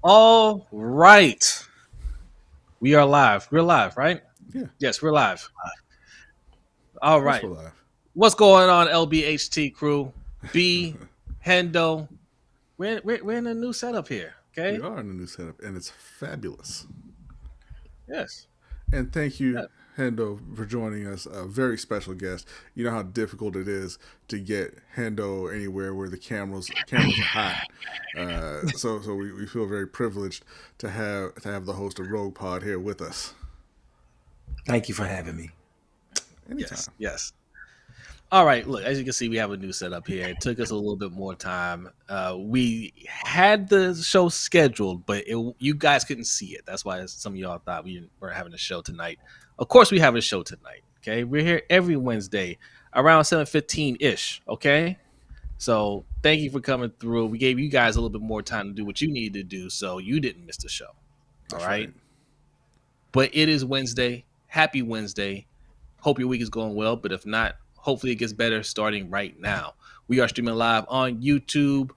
All right. We are live. We're live, right? Yeah, Yes, we're live. All of course right. we're live. What's going on, LBHT crew? B, Hendo. We're in a new setup here. We Okay? are in a new setup, and it's fabulous. Yes. And thank you, Yeah. Hendo, for joining us. A very special guest. You know how difficult it is to get Hendo anywhere where the cameras are hot. So we feel very privileged to have the host of Rogue Pod here with us. Thank you for having me. Yes. Anytime. Yes. All right. Look, as you can see, we have a new setup here. It took us a little bit more time. We had the show scheduled, but you guys couldn't see it. That's why some of y'all thought we weren't having a show tonight. Of course, we have a show tonight. Okay, we're here every Wednesday around 7:15 ish. Okay, so thank you for coming through. We gave you guys a little bit more time to do what you needed to do, so you didn't miss the show. All That's right, right. but it is Wednesday. Happy Wednesday. Hope your week is going well, but if not, hopefully it gets better starting right now. We are streaming live on YouTube,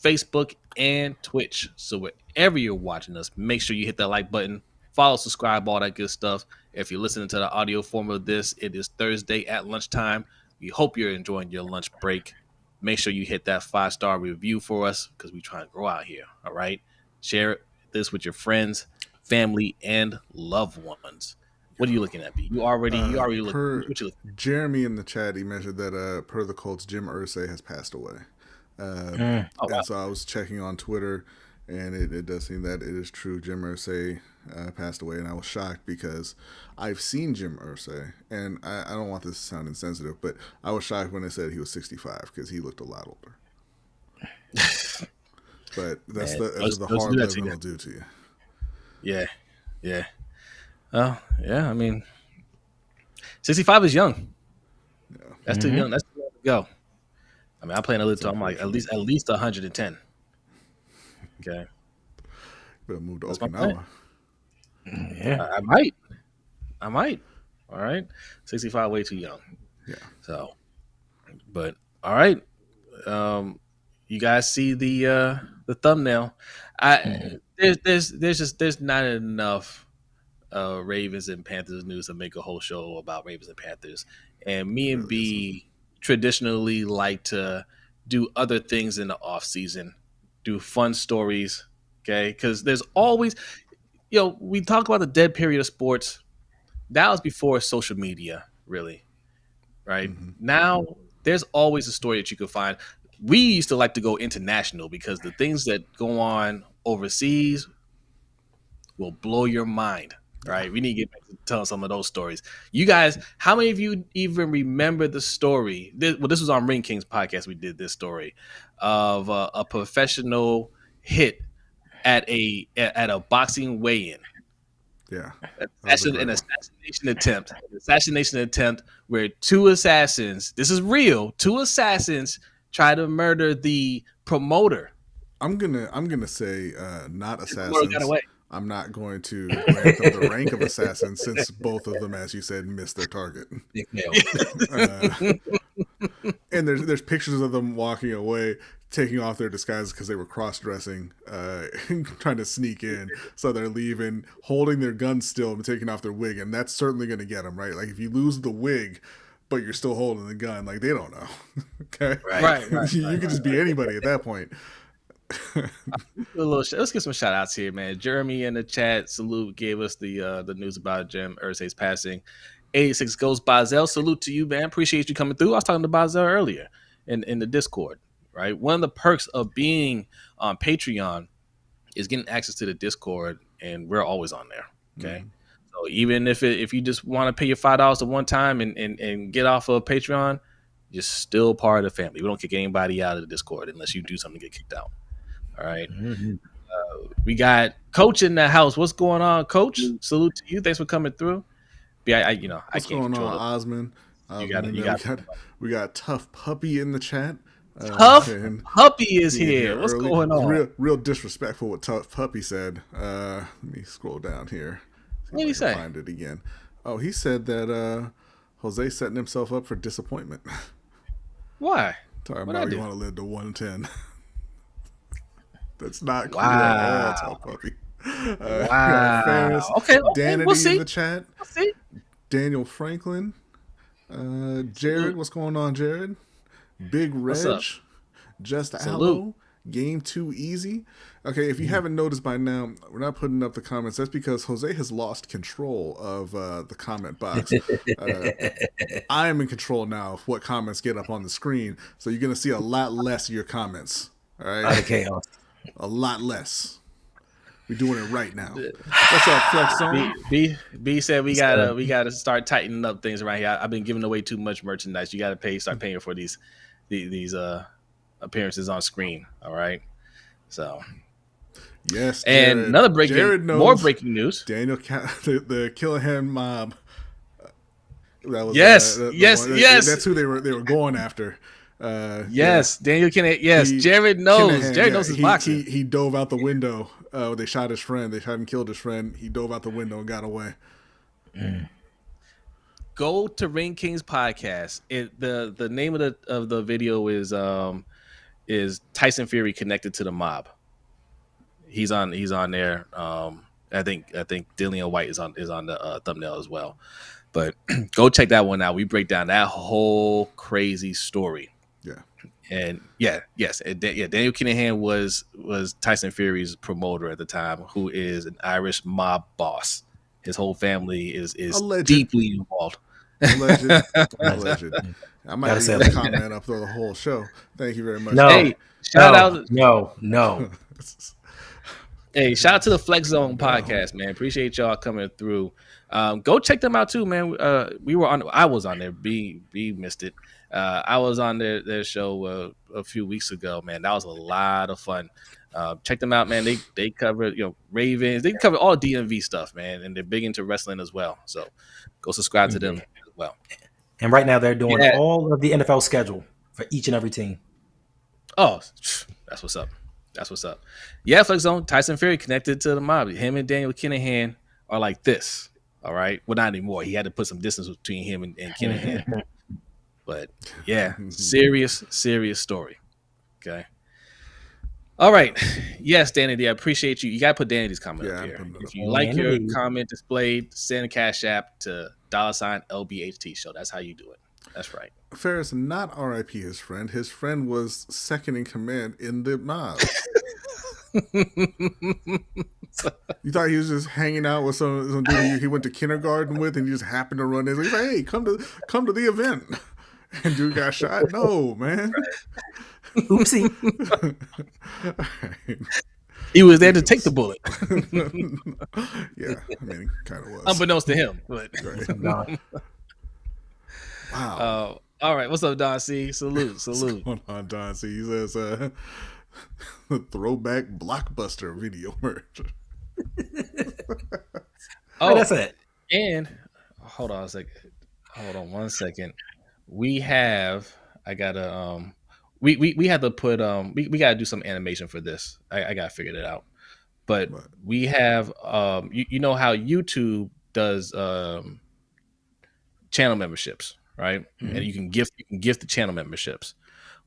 Facebook, and Twitch. So wherever you're watching us, make sure you hit that like button, follow, subscribe, all that good stuff. If you're listening to the audio form of this, it is Thursday at lunchtime. We hope you're enjoying your lunch break. Make sure you hit that 5-star review for us because we try and grow out here. All right. Share this with your friends, family, and loved ones. What are you looking at, B? You already look. Per What you looking Jeremy in the chat, he mentioned that per the Colts, Jim Irsay has passed away. Mm. Oh wow. And so I was checking on Twitter, and it does seem that it is true. Jim Irsay passed away, and I was shocked because I've seen Jim Irsay, and I don't want this to sound insensitive, but I was shocked when they said he was 65 because he looked a lot older. But that's Man, the those hard do that to living you. will do to you. Yeah, yeah. Oh, yeah. I mean, 65 is young. Yeah, That's too young. That's too young to go. I mean, I'm playing a it's little. I'm like unfortunate. at least 110. Okay, But I moved to that's my plan. Okinawa. Yeah. I might. All right, 65 way too young. Yeah, So, but all right. You guys see the thumbnail. I there's not enough Ravens and Panthers news to make a whole show about Ravens and Panthers. And me and really isn't. B traditionally like to do other things in the off season, do fun stories. Okay, because there's always, we talk about the dead period of sports. That was before social media, really, right? Mm-hmm. Now there's always a story that you can find. We used to like to go international because the things that go on overseas will blow your mind. Right? We need to get back to telling some of those stories. You guys, how many of you even remember the story? This was on Ring Kings podcast. We did this story of a professional hit at a boxing weigh-in. Yeah, that was a An great one. assassination attempt where two assassins. This is real. Two assassins try to murder the promoter. I'm gonna say not The promoter got assassins. away. I'm not going to grant them the rank of assassins since both of them, as you said, missed their target. Big Mel. And there's pictures of them walking away, taking off their disguises because they were cross dressing, trying to sneak in. So they're leaving, holding their guns still, and taking off their wig, and that's certainly going to get them, right. Like if you lose the wig, but you're still holding the gun, like they don't know. Okay, Right. you could just be anybody at that point. Let's get some shout outs here, man. Jeremy in the chat, salute, gave us the news about Jim Irsay's passing. 86 Ghost Bazel, salute to you, man. Appreciate you coming through. I was talking to Bazel earlier in the Discord, right? One of the perks of being on Patreon is getting access to the Discord, and we're always on there. Okay. Mhm. So even if you just want to pay your $5 at one time and get off of Patreon, you're still part of the family. We don't kick anybody out of the Discord unless you do something to get kicked out. All right. Mhm. We got Coach in the house. What's going on, Coach? Salute to you. Thanks for coming through. Yeah, I What's can't going on, control it. Osmond? You got And you then got we got Tough Puppy in the chat. Tough And Puppy is being here. What's early. going on? Real disrespectful what Tough Puppy said. Let me scroll down here. See What did he if I can say? find it again. Oh, he said that Jose setting himself up for disappointment. Why? Talking What'd I about do? you want to live to 110. That's not cool at all, Wow. Top Puppy. Wow. Ferris, Okay, Danity we'll see. in the chat. We'll see. Daniel Franklin. Jared, Salute. what's going on, Jared? Big What's Reg. up? Just Salute. Aloe. Game too easy. Okay, if you haven't noticed by now, we're not putting up the comments. That's because Jose has lost control of the comment box. I am in control now of what comments get up on the screen, so you're gonna see a lot less of your comments. All Out right, of chaos. a lot less. We're doing it right now. What's up, Flex Zone? B said we gotta start tightening up things around here. I've been giving away too much merchandise. You gotta start paying for these appearances on screen. All right. So Yes, and Jared. another Jared knows more breaking news. Daniel, the Killahan mob. That was Yes. That's who they were going after. Yes, Daniel Kennedy. Yes, Jared knows. Kinahan, Jared knows his boxing. He dove out the window. They shot his friend. They shot and killed his friend. He dove out the window and got away. Go to Ring Kings podcast. The name of the video is Tyson Fury connected to the mob. He's on there. I think Dillian White is on the thumbnail as well. But go check that one out. We break down that whole crazy story. Yeah. And Daniel Kinahan was Tyson Fury's promoter at the time, who is an Irish mob boss. His whole family is deeply involved. Alleged. I might leave a comment up for the whole show. Thank you very much. No, hey, shout out. No. Hey, shout out to the Flex Zone podcast, man. Appreciate y'all coming through. Go check them out too, man. I was on there. B missed it. I was on their show a few weeks ago, man. That was a lot of fun. Check them out, man. They cover Ravens. They cover all DMV stuff, man, and they're big into wrestling as well. So go subscribe to them as well. And right now they're doing all of the NFL schedule for each and every team. Oh, that's what's up. That's what's up. Yeah, Flex Zone, Tyson Fury connected to the mob. Him and Daniel Kinahan are like this. All right. Well, not anymore. He had to put some distance between him and Kinahan. But yeah, serious story. Okay. All right. Yes, Danny, I appreciate you. You got to put Danny's comment up here. If you like your comment displayed, send a cash app to $LBHT Show. That's how you do it. That's right. Ferris, not RIP his friend. His friend was second in command in the mob. You thought he was just hanging out with some dude he went to kindergarten with, and he just happened to run in. He's like, hey, come to the event. And dude got shot. No, man. Oopsie. He was there to take the bullet. Yeah, I mean, kind of was. Unbeknownst to him. But. Right. Wow. All right. What's up, Don C? Salute. What's going on, Don C? He says, the throwback blockbuster video merch. That's it. And hold on a second. Hold on 1 second. We have. I gotta. We had to put. We gotta do some animation for this. I gotta figure that out. But we have. You know how YouTube does channel memberships, right? Mm-hmm. And you can gift the channel memberships.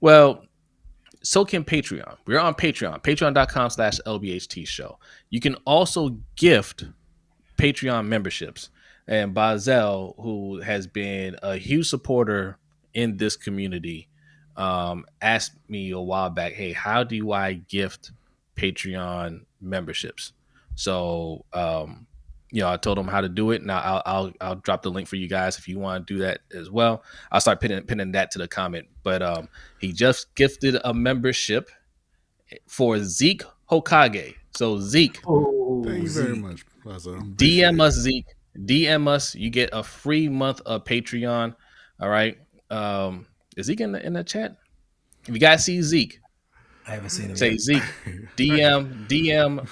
Well, so can Patreon. We're on Patreon, patreon.com/LBHT Show. You can also gift Patreon memberships. And Bazel, who has been a huge supporter in this community, asked me a while back, hey, how do I gift Patreon memberships? So, I told him how to do it. Now I'll drop the link for you guys if you want to do that as well. I'll start pinning that to the comment. But he just gifted a membership for Zeke Hokage. So Zeke, thank you very much, Plaza. DM us, Zeke. DM us. You get a free month of Patreon. All right. Is Zeke in the chat? If you guys see Zeke, I haven't seen him. Say yet. Zeke. DM.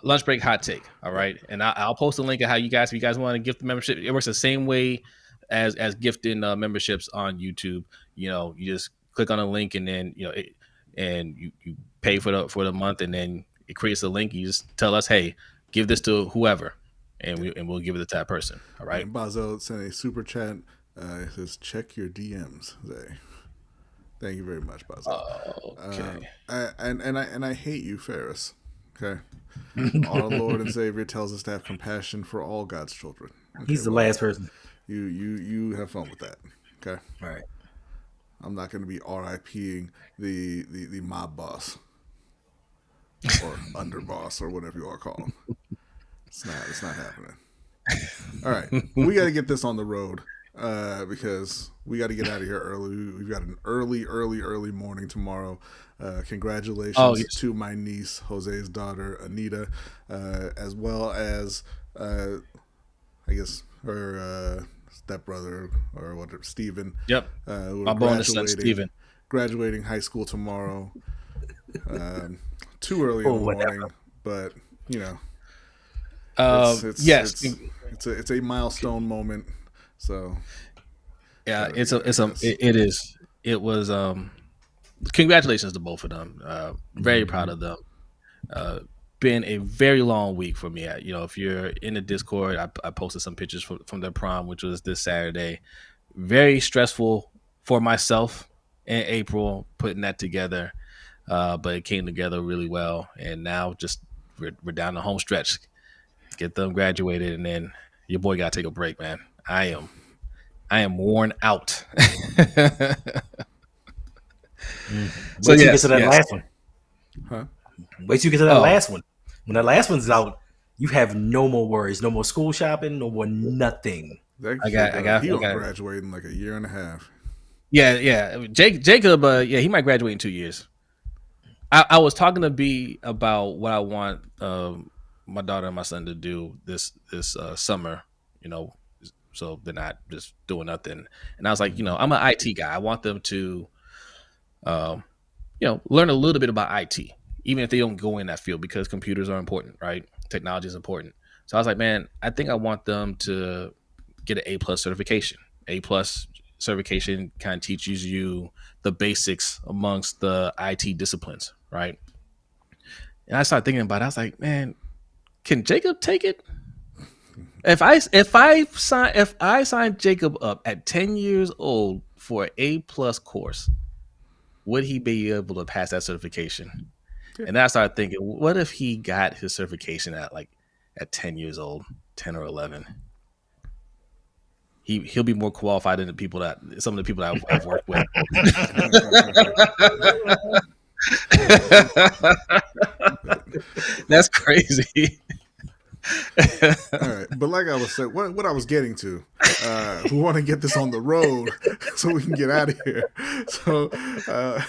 Lunch break hot take. All right, and I'll post a link of how if you guys want to gift the membership, it works the same way as gifting memberships on YouTube. You just click on a link and then you pay for the month, and then it creates a link. You just tell us, hey, give this to whoever, and we'll give it to that person. All right. And Bazo sent a super chat. It says check your DMs. Thank you very much, Basil. Okay. And I hate you, Ferris. Okay. Our Lord and Savior tells us to have compassion for all God's children. Okay, He's the last person. You have fun with that. Okay. All right. I'm not going to be RIPing the mob boss or underboss or whatever you want to call him. It's not happening. All right, we got to get this on the road because we got to get out of here early. We've got an early morning tomorrow. Congratulations to my niece, Jose's daughter, Anita, as well as I guess her stepbrother or whatever, Steven. Yep. My bonus son, Steven. Graduating high school tomorrow. Too early in the morning, but you know. It's a milestone moment. So yeah, it was congratulations to both of them. Very proud of them. Been a very long week for me. If you're in the Discord, I posted some pictures from their prom, which was this Saturday. Very stressful for myself in April putting that together, but it came together really well. And now just we're down the home stretch. Get them graduated, and then your boy got to take a break, man. I am worn out. So you get to that last one. Huh? Wait till you get to that last one. When that last one's out, you have no more worries, no more school shopping, no more nothing. I got graduate in like a year and a half. Yeah. Jacob, he might graduate in 2 years. I was talking to B about what I want my daughter and my son to do this summer, so they're not just doing nothing. And I was like, I'm an IT guy. I want them to, learn a little bit about IT, even if they don't go in that field, because computers are important, right? Technology is important. So I was like, man, I think I want them to get an A+ certification. A+ certification kind of teaches you the basics amongst the IT disciplines, right? And I started thinking about it. I was like, man, can Jacob take it? If I sign Jacob up at 10 years old for an A+ course, would he be able to pass that certification? Yeah. And then I started thinking, what if he got his certification at 10 years old, 10 or 11? He'll be more qualified than some of the people that I've worked with. That's crazy. All right, but like I was saying, what I was getting to, we want to get this on the road so we can get out of here. So,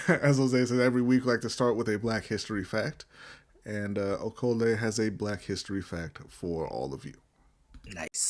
as Jose says, every week we like to start with a Black History fact, and Okole has a Black History fact for all of you. Nice.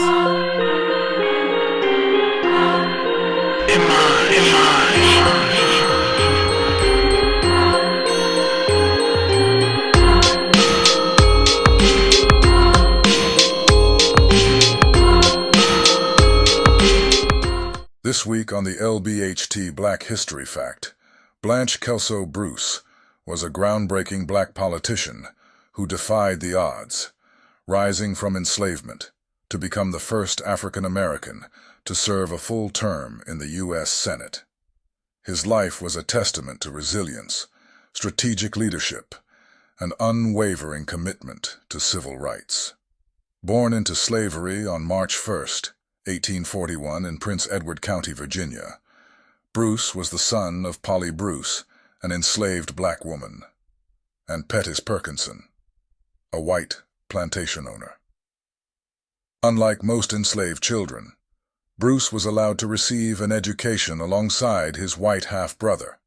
This week on the LBHT Black History Fact, Blanche Kelso Bruce was a groundbreaking black politician who defied the odds, rising from enslavement to become the first African American to serve a full term in the U.S. Senate. His life was a testament to resilience, strategic leadership, and unwavering commitment to civil rights. Born into slavery on March 1st, 1841 in Prince Edward County, Virginia, Bruce was the son of Polly Bruce, an enslaved black woman, and Pettis Perkinson, a white plantation owner. Unlike most enslaved children, Bruce was allowed to receive an education alongside his white half-brother,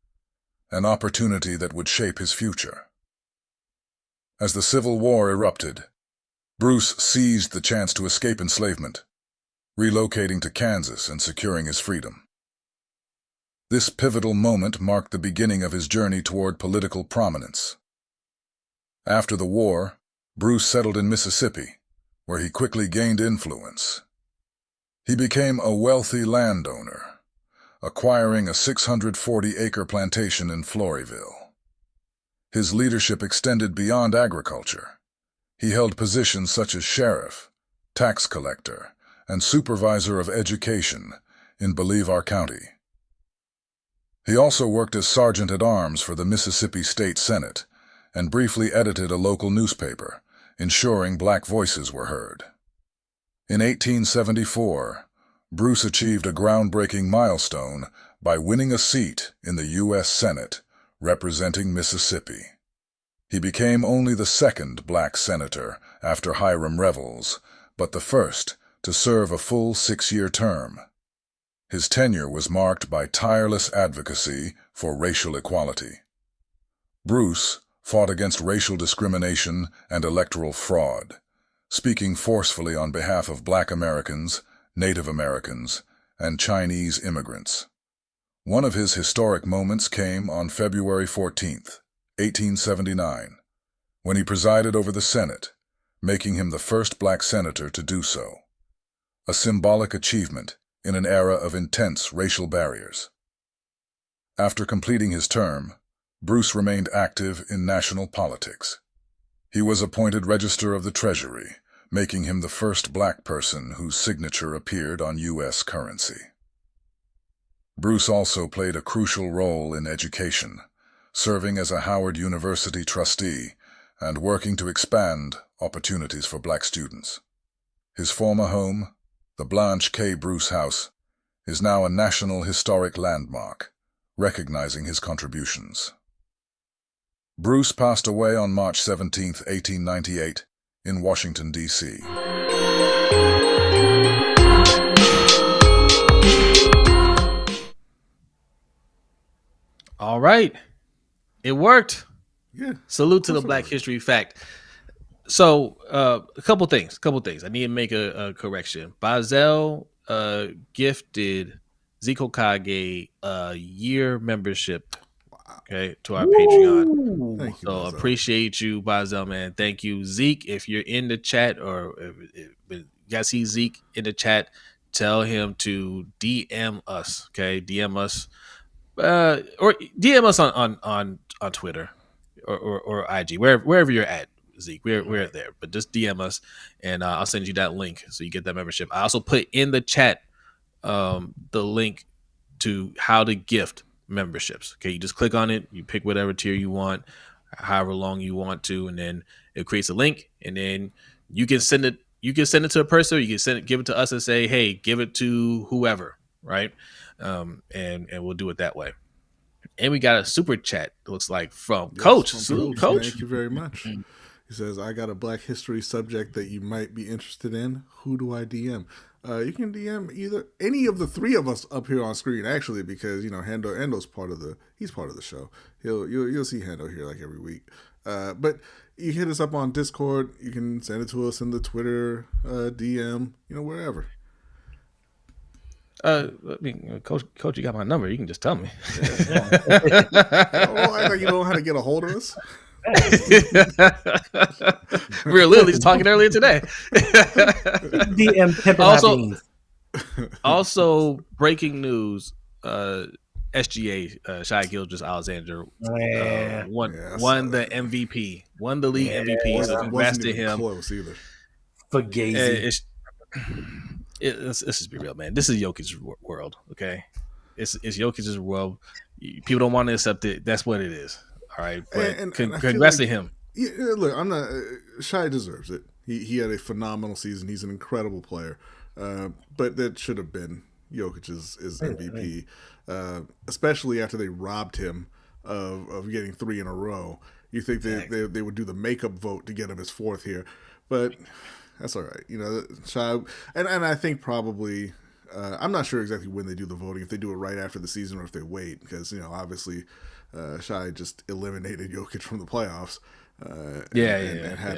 an opportunity that would shape his future. As the Civil War erupted, Bruce seized the chance to escape enslavement, relocating to Kansas and securing his freedom. This pivotal moment marked the beginning of his journey toward political prominence. After the war, Bruce settled in Mississippi, where he quickly gained influence. He became a wealthy landowner, acquiring a 640-acre plantation in Floryville. His leadership extended beyond agriculture. He held positions such as sheriff, tax collector, and supervisor of education in Bolivar County. He also worked as sergeant-at-arms for the Mississippi State Senate and briefly edited a local newspaper, ensuring black voices were heard. In 1874, Bruce achieved a groundbreaking milestone by winning a seat in the U.S. Senate representing Mississippi. He became only the second black senator after Hiram Revels, but the first to serve a full 6-year term. His tenure was marked by tireless advocacy for racial equality. Bruce fought against racial discrimination and electoral fraud, speaking forcefully on behalf of Black Americans, Native Americans, and Chinese immigrants. One of his historic moments came on February 14th, 1879, when he presided over the Senate, making him the first black senator to do so. A symbolic achievement in an era of intense racial barriers. After completing his term, Bruce remained active in national politics. He was appointed Register of the Treasury, making him the first black person whose signature appeared on U.S. currency. Bruce also played a crucial role in education, serving as a Howard University trustee and working to expand opportunities for black students. His former home, the Blanche K. Bruce House, is now a National Historic Landmark, recognizing his contributions. Bruce passed away on March 17, 1898, in Washington, D.C. All right. It worked. Yeah. Salute to the Black History Fact. So, a couple things. I need to make a correction. Bazel gifted Zeke Okage a year membership, okay, to our Patreon. Thank you, So Bazel. Appreciate you, Bazel, man. Thank you, Zeke. If you're in the chat, or if you guys see Zeke in the chat, tell him to DM us, okay? DM us, or DM us on Twitter or IG, wherever you're at. Zeke, we're there, but just DM us and I'll send you that link so you get that membership. I also put in the chat the link to how to gift memberships. Okay, you just click on it, you pick whatever tier you want, however long you want to, and then it creates a link, and then you can send it. You can send it to a person, or you can give it to us and say, "Hey, give it to whoever," right? And we'll do it that way. And we got a super chat. It looks like from Coach. Salute, Coach. Thank you very much. He says, I got a Black history subject that you might be interested in. Who do I DM? You can DM either any of the three of us up here on screen, actually, because Hendo's part of the show. You'll see Hendo here like every week. But you hit us up on Discord. You can send it to us in the Twitter DM, wherever. Coach, you got my number. You can just tell me. I thought you know how to get a hold of us. We were literally just talking earlier today. Also, breaking news: SGA Shai Gilgeous-Alexander won the MVP, won the league MVP. So congrats to him. Close either. Fugazi. Let's just be real, man. This is Jokic's world, okay? It's Jokic's world. People don't want to accept it. That's what it is. All right, but congrats to him. Yeah, look, I'm not. Shai deserves it. He had a phenomenal season. He's an incredible player, but that should have been Jokic's MVP, especially after they robbed him of getting 3 in a row. You think they would do the makeup vote to get him his 4th here, but that's all right. Shai, and I think probably. I'm not sure exactly when they do the voting, if they do it right after the season or if they wait, because obviously Shai just eliminated Jokic from the playoffs. And had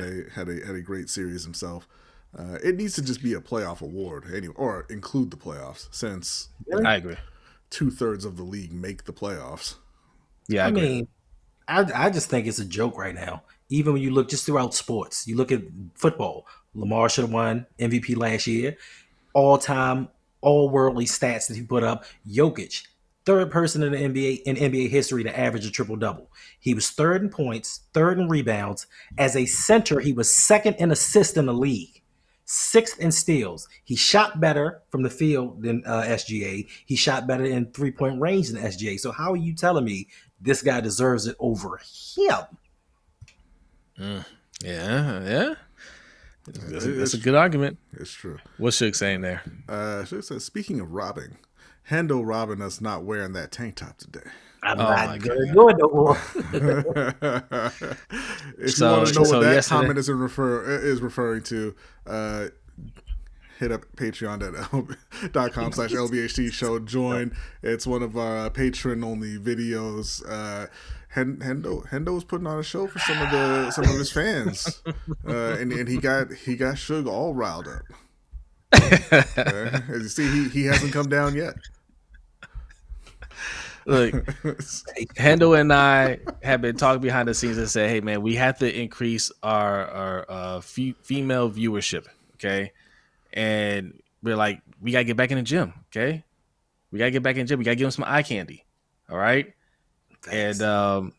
a great series himself. It needs to just be a playoff award anyway, or include the playoffs, since I agree. 2/3 of the league make the playoffs. Yeah, I mean, I just think it's a joke right now. Even when you look just throughout sports, you look at football. Lamar should have won MVP last year. All-time, all-worldly stats that he put up. Jokic, 3rd person in the NBA history to average a triple-double. He was 3rd in points, 3rd in rebounds. As a center, he was 2nd in assists in the league. 6th in steals. He shot better from the field than SGA. He shot better in 3-point range than SGA. So how are you telling me this guy deserves it over him? Yeah. That's a good argument. It's true. What's Suge saying there? Suge says, speaking of robbing, Hendo robbing us not wearing that tank top today. I'm not going to do it no more. If you want to know what that comment is referring to, hit up patreon.com/LBHT Show. Join. It's one of our patron-only videos. Hendo was putting on a show for some of his fans, and he got Suge all riled up. As you see, he hasn't come down yet. Look, Hendo and I have been talking behind the scenes and said, "Hey, man, we have to increase our female viewership, okay?" And we're like, "We gotta get back in the gym, okay? We gotta get back in the gym. We gotta give him some eye candy, all right?" Thanks. And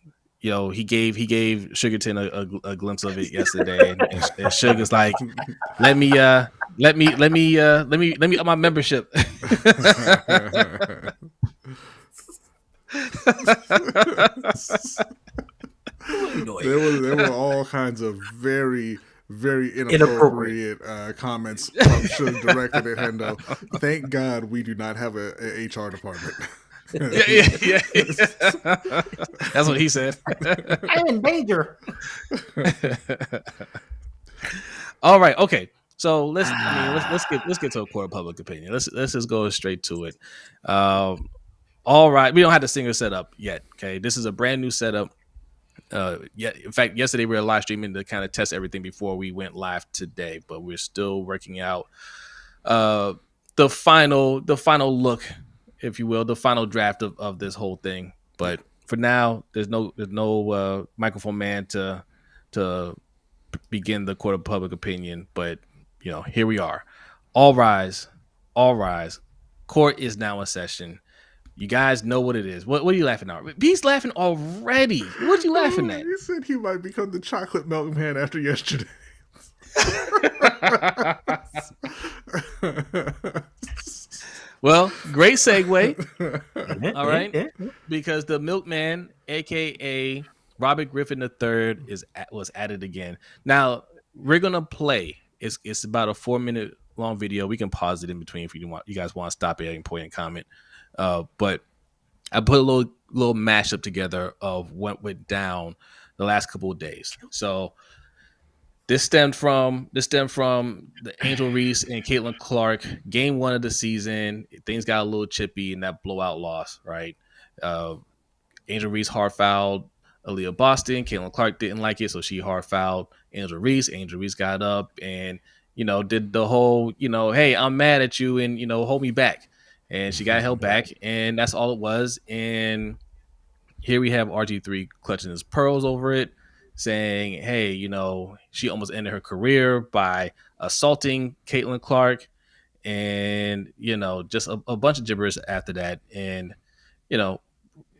he gave Sugarton a glimpse of it yesterday, and Sugar's like, "Let me up my membership." There were all kinds of very, very inappropriate comments from Suge directed at Hendo. Thank God we do not have a HR department. Yeah. That's what he said. I'm in danger. All right, okay. So let's get to a court of public opinion. Let's just go straight to it. All right, we don't have the singer set up yet. Okay, this is a brand new setup. In fact, yesterday we were live streaming to kind of test everything before we went live today, but we're still working out the final look, if you will, the final draft of this whole thing. But for now, there's no microphone man to begin the court of public opinion. But here we are. All rise. Court is now in session. You guys know what it is. What are you laughing at? He's laughing already. What you laughing at? He said he might become the chocolate Milkman after yesterday. Well, great segue. All right, because the Milkman, aka Robert Griffin III, was added again. Now we're gonna play. It's about a 4-minute long video. We can pause it in between if you guys want to stop it at any point and comment. But I put a little mashup together of what went down the last couple of days. So this stemmed from the Angel Reese and Caitlin Clark game 1 of the season. Things got a little chippy in that blowout loss, right? Angel Reese hard fouled Aaliyah Boston. Caitlin Clark didn't like it, so she hard fouled Angel Reese. Angel Reese got up and did the whole hey, I'm mad at you and hold me back. And she got held back, and that's all it was. And here we have RG3 clutching his pearls over it, saying, hey, she almost ended her career by assaulting Caitlin Clark, and, just a bunch of gibberish after that. And,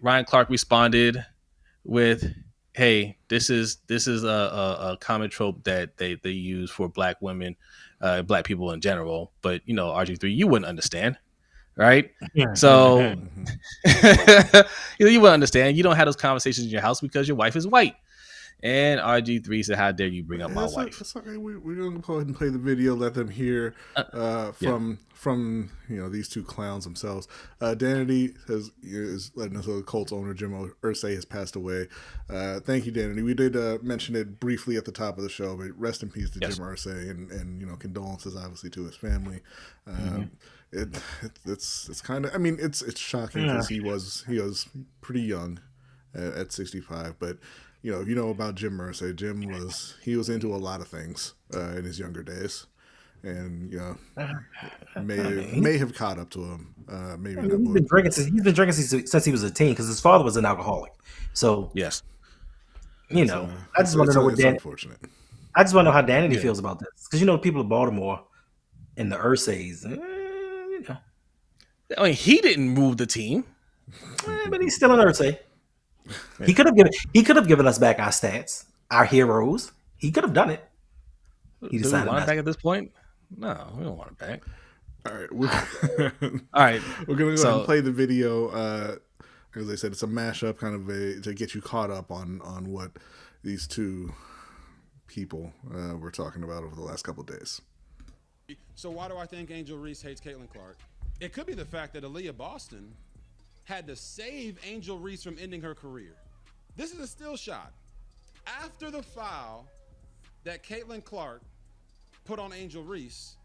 Ryan Clark responded with, hey, this is a common trope that they use for black women, black people in general. But, RG3, you wouldn't understand. Right. Yeah. So you will understand. You don't have those conversations in your house because your wife is white. And RG3 said, how dare you bring up my wife? That's okay. We're going to go ahead and play the video. Let them hear from these two clowns themselves. Danity is letting us know the Colts owner, Jim Irsay, has passed away. Thank you, Danity. We did mention it briefly at the top of the show, but rest in peace to Jim Irsay and condolences, obviously, to his family. It's kind of, it's shocking because he was pretty young at 65, but about Jim Irsay. Jim was into a lot of things in his younger days, and may have caught up to him. Maybe he's been drinking since he was a teen because his father was an alcoholic. So yes, I just want to know what unfortunate. I just want to know how Danity feels about this because people of Baltimore and the Irsays. He didn't move the team, but he's still an Irsay. He could have given us back our stats, our heroes. He could have done it. He decided back at this point. No, we don't want it back. All right, All right. We're gonna go ahead and play the video. As I said, it's a mashup, kind of to get you caught up on what these two people were talking about over the last couple of days. So why do I think Angel Reese hates Caitlin Clark? It could be the fact that Aaliyah Boston had to save Angel Reese from ending her career. This is a still shot. After the foul that Caitlin Clark put on Angel Reese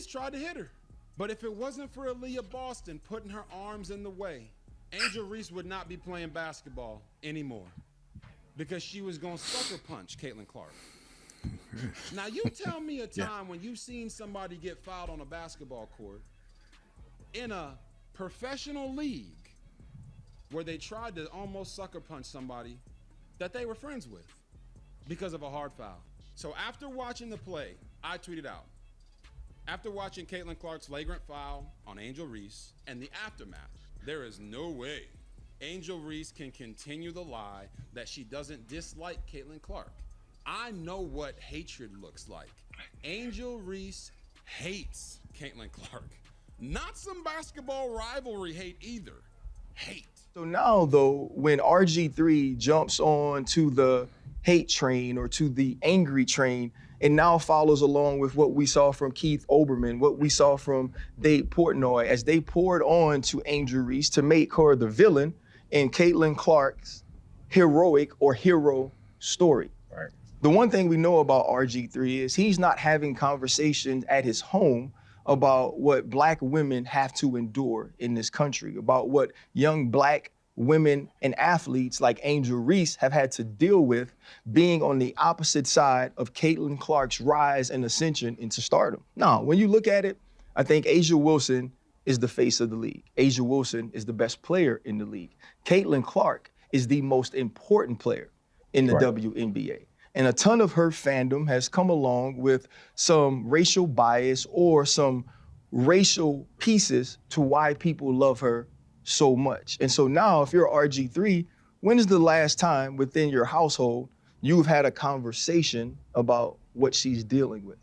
tried to hit her. But if it wasn't for Aaliyah Boston putting her arms in the way, Angel Reese would not be playing basketball anymore because she was going to sucker punch Caitlin Clark. Now, you tell me a time when you've seen somebody get fouled on a basketball court in a professional league where they tried to almost sucker punch somebody that they were friends with because of a hard foul. So after watching the play, I tweeted out, after watching Caitlin Clark's flagrant foul on Angel Reese and the aftermath, there is no way Angel Reese can continue the lie that she doesn't dislike Caitlin Clark. I know what hatred looks like. Angel Reese hates Caitlin Clark. Not some basketball rivalry hate either. Hate. So now, though, when RG3 jumps on to the hate train or to the angry train, and now follows along with what we saw from Keith Olbermann, what we saw from Dave Portnoy, as they poured on to Angel Reese to make her the villain in Caitlin Clark's heroic or hero story. Right. The one thing we know about RG3 is he's not having conversations at his home about what Black women have to endure in this country, about what young Black women and athletes like Angel Reese have had to deal with being on the opposite side of Caitlin Clark's rise and ascension into stardom. Now, when you look at it, I think A'ja Wilson is the face of the league. A'ja Wilson is the best player in the league. Caitlin Clark is the most important player in the WNBA. And a ton of her fandom has come along with some racial bias or some racial pieces to why people love her so much. And so now, if you're RG3, when is the last time within your household you've had a conversation about what she's dealing with?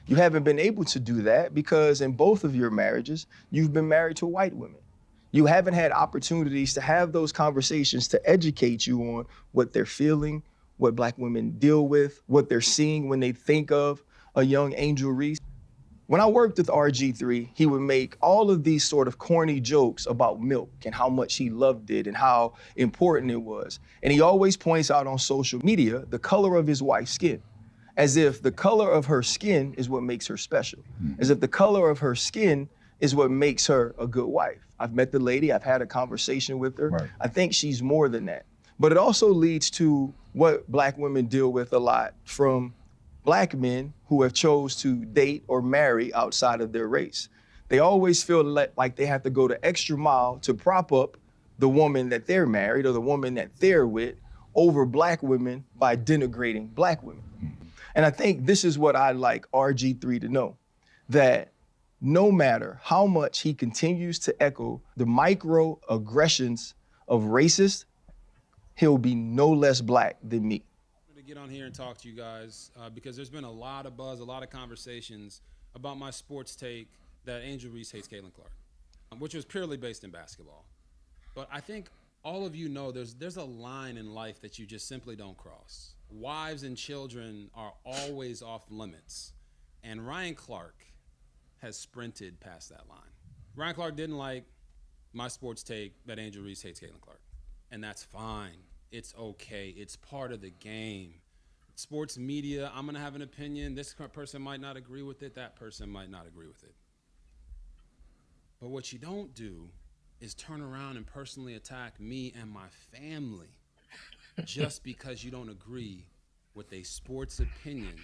You haven't been able to do that because in both of your marriages, you've been married to white women. You haven't had opportunities to have those conversations to educate you on what they're feeling, what Black women deal with, what they're seeing when they think of a young Angel Reese. When I worked with RG3, he would make all of these sort of corny jokes about milk and how much he loved it and how important it was. And he always points out on social media the color of his wife's skin, as if the color of her skin is what makes her special, as if the color of her skin is what makes her a good wife. I've met the lady, I've had a conversation with her. Right. I think she's more than that. But it also leads to what Black women deal with a lot from Black men who have chose to date or marry outside of their race. They always feel like they have to go the extra mile to prop up the woman that they're married or the woman that they're with over Black women by denigrating Black women. And I think this is what I'd like RG3 to know, that no matter how much he continues to echo the microaggressions of racists, he'll be no less Black than me. Get on here and talk to you guys because there's been a lot of buzz, a lot of conversations about my sports take that Angel Reese hates Caitlin Clark, which was purely based in basketball. But I think all of you know there's a line in life that you just simply don't cross. Wives and children are always off limits, and Ryan Clark has sprinted past that line. Ryan Clark didn't like my sports take that Angel Reese hates Caitlin Clark, and that's fine. It's okay. It's part of the game. Sports media, I'm going to have an opinion. This person might not agree with it. That person might not agree with it. But what you don't do is turn around and personally attack me and my family just because you don't agree with a sports opinion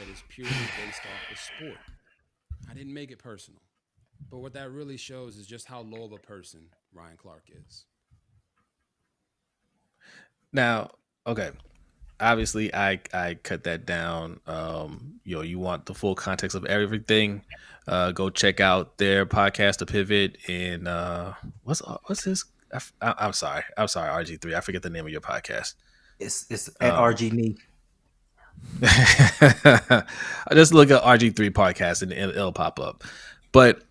that is purely based off the sport. I didn't make it personal. But what that really shows is just how low of a person Ryan Clark is. Now, okay. Obviously, I cut that down. You want the full context of everything. Go check out their podcast, The Pivot, and what's his? I'm sorry, RG3. I forget the name of your podcast. It's at RG3. I just look at RG3 podcast and it'll pop up. But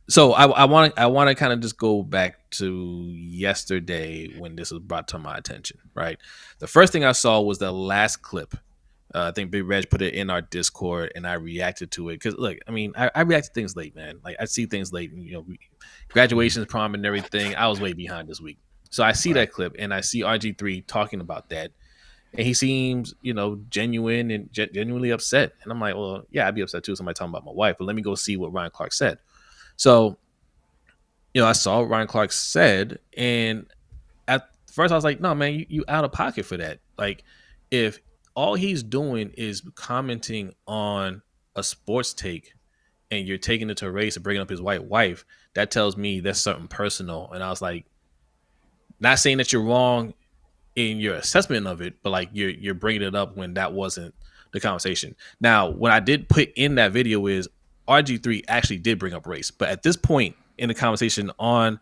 so I want to kind of just go back to yesterday when this was brought to my attention. Right, the first thing I saw was the last clip. I think Big Reg put it in our Discord, and I reacted to it because look, I mean, I react to things late, man. Like I see things late, and, you know, graduations, prom, and everything. I was way behind this week, so I see that clip, and I see RG3 talking about that, and he seems, you know, genuine and genuinely upset. And I'm like, well, yeah, I'd be upset too if somebody talking about my wife, but let me go see what Ryan Clark said. So, you know, I saw what Ryan Clark said, and at first I was like, no, man, you out of pocket for that. Like, if all he's doing is commenting on a sports take and you're taking it to a race and bringing up his white wife, that tells me that's something personal. And I was like, not saying that you're wrong in your assessment of it, but like you're bringing it up when that wasn't the conversation. Now, what I did put in that video is RG3 actually did bring up race, but at this point in the conversation on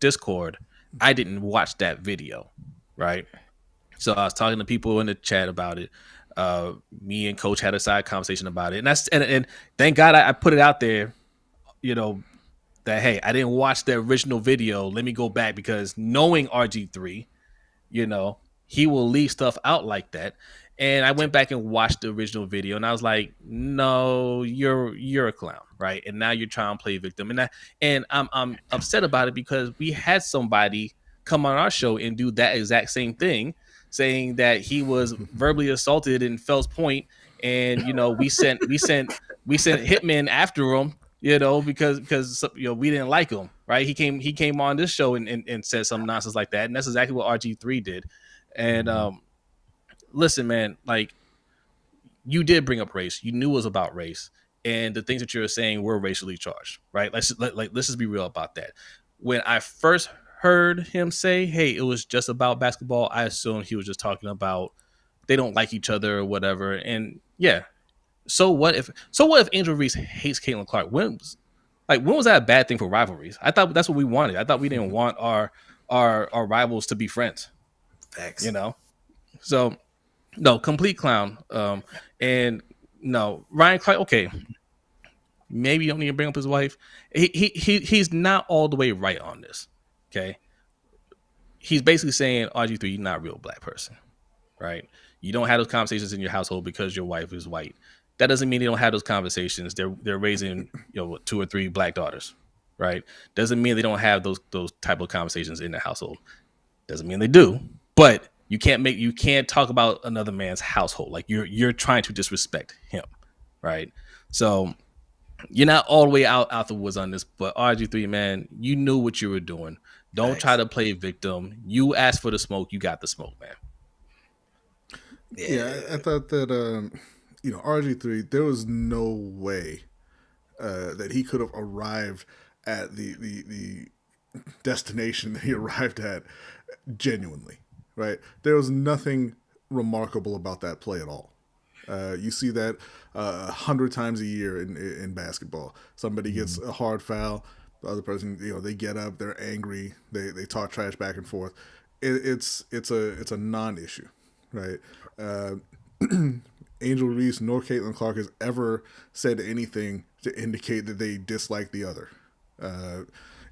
Discord, I didn't watch that video, right? So I was talking to people in the chat about it. Me and Coach had a side conversation about it, and and thank God I put it out there. You know that, hey, I didn't watch the original video. Let me go back, because knowing RG3, you know, he will leave stuff out like that. And I went back and watched the original video, and I was like, no, you're a clown, right? And now you're trying to play victim, and I'm upset about it because we had somebody come on our show and do that exact same thing, saying that he was verbally assaulted in Fells Point, and you know, we sent hitmen after him, you know, because you know, we didn't like him, right? He came on this show and said some nonsense like that, and that's exactly what RG3 did. And listen, man, like, you did bring up race. You knew it was about race, and the things that you were saying were racially charged, right? Let's just be real about that. When I first heard him say, "Hey, it was just about basketball," I assumed he was just talking about they don't like each other or whatever. And yeah, so what if Angel Reese hates Caitlin Clark? When was that a bad thing for rivalries? I thought that's what we wanted. I thought we didn't want our rivals to be friends. Facts. You know, so no, complete clown. And no, Ryan Clark. Okay, maybe you don't need to bring up his wife. He's not all the way right on this. Okay, he's basically saying, RG3, you're not a real black person, right? You don't have those conversations in your household because your wife is white. That doesn't mean they don't have those conversations. They're raising, you know, 2 or 3 black daughters, right? Doesn't mean they don't have those type of conversations in the household. Doesn't mean they do, but you can't talk about another man's household. Like, you're trying to disrespect him, right? So you're not all the way out the woods on this, but RG3, man, you knew what you were doing. Don't Thanks. try to play victim. You asked for the smoke, you got the smoke, man. Yeah, I thought that you know, RG3, there was no way that he could have arrived at the destination that he arrived at genuinely, right? There was nothing remarkable about that play at all. You see that 100 times a year in basketball. Somebody gets a hard foul, the other person, you know, they get up, they're angry, they talk trash back and forth. It's a non-issue, right? Angel Reese nor Caitlin Clark has ever said anything to indicate that they dislike the other.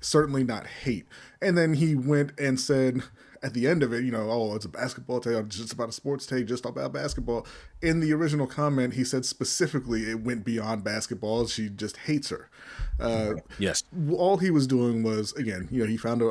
Certainly not hate. And then he went and said at the end of it, you know, oh, it's a basketball take, just about a sports take, just about basketball. In the original comment, he said specifically it went beyond basketball. She just hates her. Yes. All he was doing was, again, you know, he found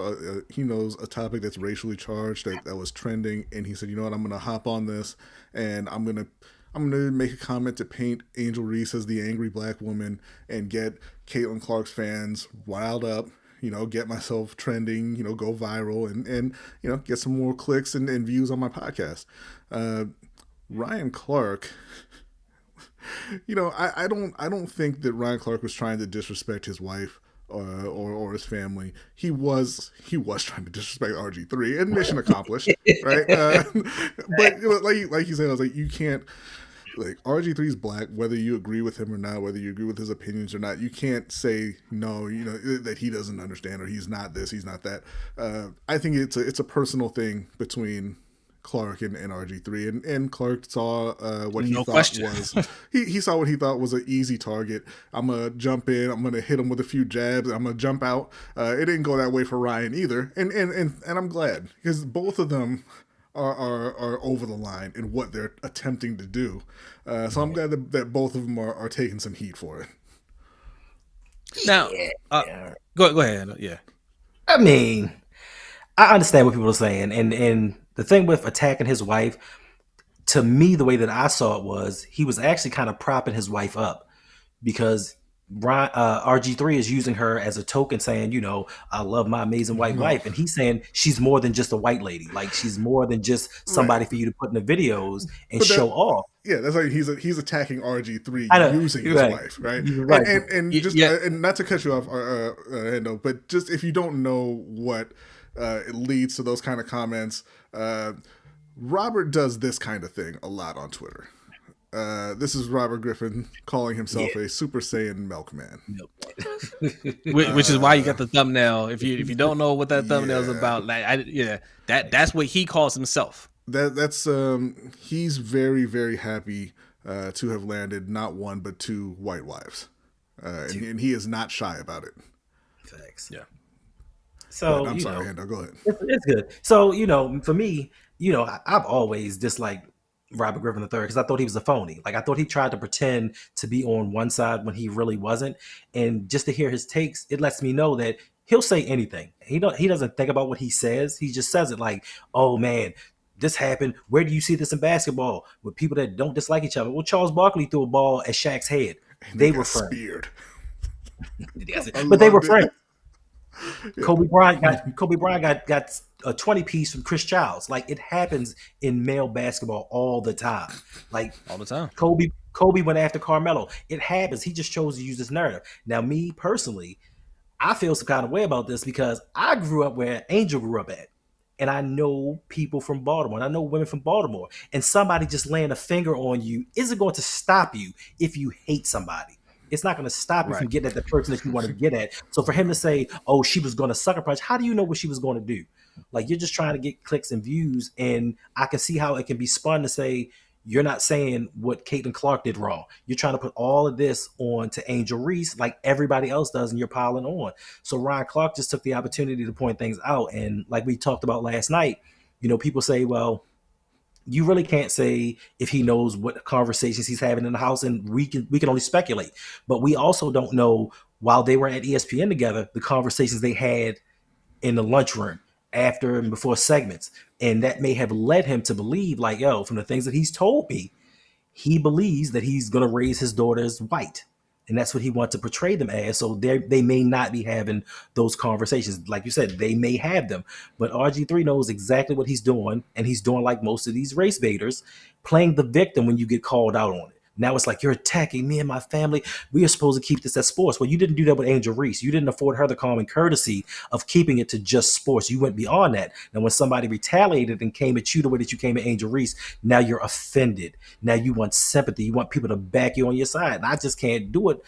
he knows a topic that's racially charged that was trending, and he said, you know what, I'm going to hop on this, and I'm going to make a comment to paint Angel Reese as the angry black woman and get Caitlin Clark's fans riled up, you know, get myself trending, you know, go viral and you know, get some more clicks and views on my podcast. Ryan Clark, you know, I don't think that Ryan Clark was trying to disrespect his wife or his family. He was trying to disrespect RG3, and mission accomplished, right? But like you said, I was like, you can't. Like, RG3's black, whether you agree with him or not, whether you agree with his opinions or not, you can't say no, you know, that he doesn't understand or he's not this, he's not that. I think it's a personal thing between Clark and RG3, and Clark saw what he No thought question. was he saw what he thought was an easy target. I'm gonna jump in, I'm gonna hit him with a few jabs, I'm gonna jump out. It didn't go that way for Ryan either, and I'm glad, because both of them are over the line in what they're attempting to do. So I'm glad that both of them are taking some heat for it. Now, go ahead. Yeah. I mean, I understand what people are saying, and the thing with attacking his wife, to me, the way that I saw it was he was actually kind of propping his wife up, because RG3 is using her as a token, saying, you know, I love my amazing white wife, and he's saying she's more than just a white lady, like she's more than just somebody for you to put in the videos and show off. Yeah, that's like he's attacking RG3 using his right. wife, right? Right. And just and not to cut you off, Hendo, but just if you don't know what it leads to those kind of comments, Robert does this kind of thing a lot on Twitter. This is Robert Griffin calling himself a Super Saiyan Milkman. Which is why you got the thumbnail. If you don't know what that thumbnail is about, that's what he calls himself. That's he's very, very happy to have landed not one but two white wives, and he is not shy about it. Thanks. Yeah. So I'm sorry, Hendo, go ahead. It's good. So for me, I've always disliked Robert Griffin III because I thought he was a phony. Like I thought he tried to pretend to be on one side when he really wasn't. And just to hear his takes, it lets me know that he'll say anything. He doesn't think about what he says. He just says it like, "Oh man, this happened. Where do you see this in basketball with people that don't dislike each other?" Well, Charles Barkley threw a ball at Shaq's head. They were friends. Speared. But they were friends. Yeah. Kobe Bryant got a 20 piece from Chris Childs. Like it happens in male basketball all the time. Like all the time. Kobe went after Carmelo. It happens. He just chose to use this narrative. Now, me personally, I feel some kind of way about this because I grew up where Angel grew up at. And I know people from Baltimore. And I know women from Baltimore. And somebody just laying a finger on you isn't going to stop you if you hate somebody. It's not going to stop you from getting at the person that you want to get at. So for him to say, "Oh, she was going to sucker punch," how do you know what she was going to do? Like you're just trying to get clicks and views, and I can see how it can be spun to say you're not saying what Caitlin Clark did wrong. You're trying to put all of this on to Angel Reese like everybody else does, and you're piling on. So Ryan Clark just took the opportunity to point things out, and like we talked about last night, people say, well, you really can't say if he knows what conversations he's having in the house, and we can only speculate. But we also don't know, while they were at ESPN together, the conversations they had in the lunchroom after and before segments. And that may have led him to believe, like, from the things that he's told me, he believes that he's going to raise his daughters white. And that's what he wants to portray them as. So they may not be having those conversations. Like you said, they may have them. But RG3 knows exactly what he's doing. And he's doing like most of these race baiters, playing the victim when you get called out on it. Now it's like, you're attacking me and my family. We are supposed to keep this as sports. Well, you didn't do that with Angel Reese. You didn't afford her the common courtesy of keeping it to just sports. You went beyond that. Now, when somebody retaliated and came at you the way that you came at Angel Reese, now you're offended. Now you want sympathy. You want people to back you on your side. And I just can't do it.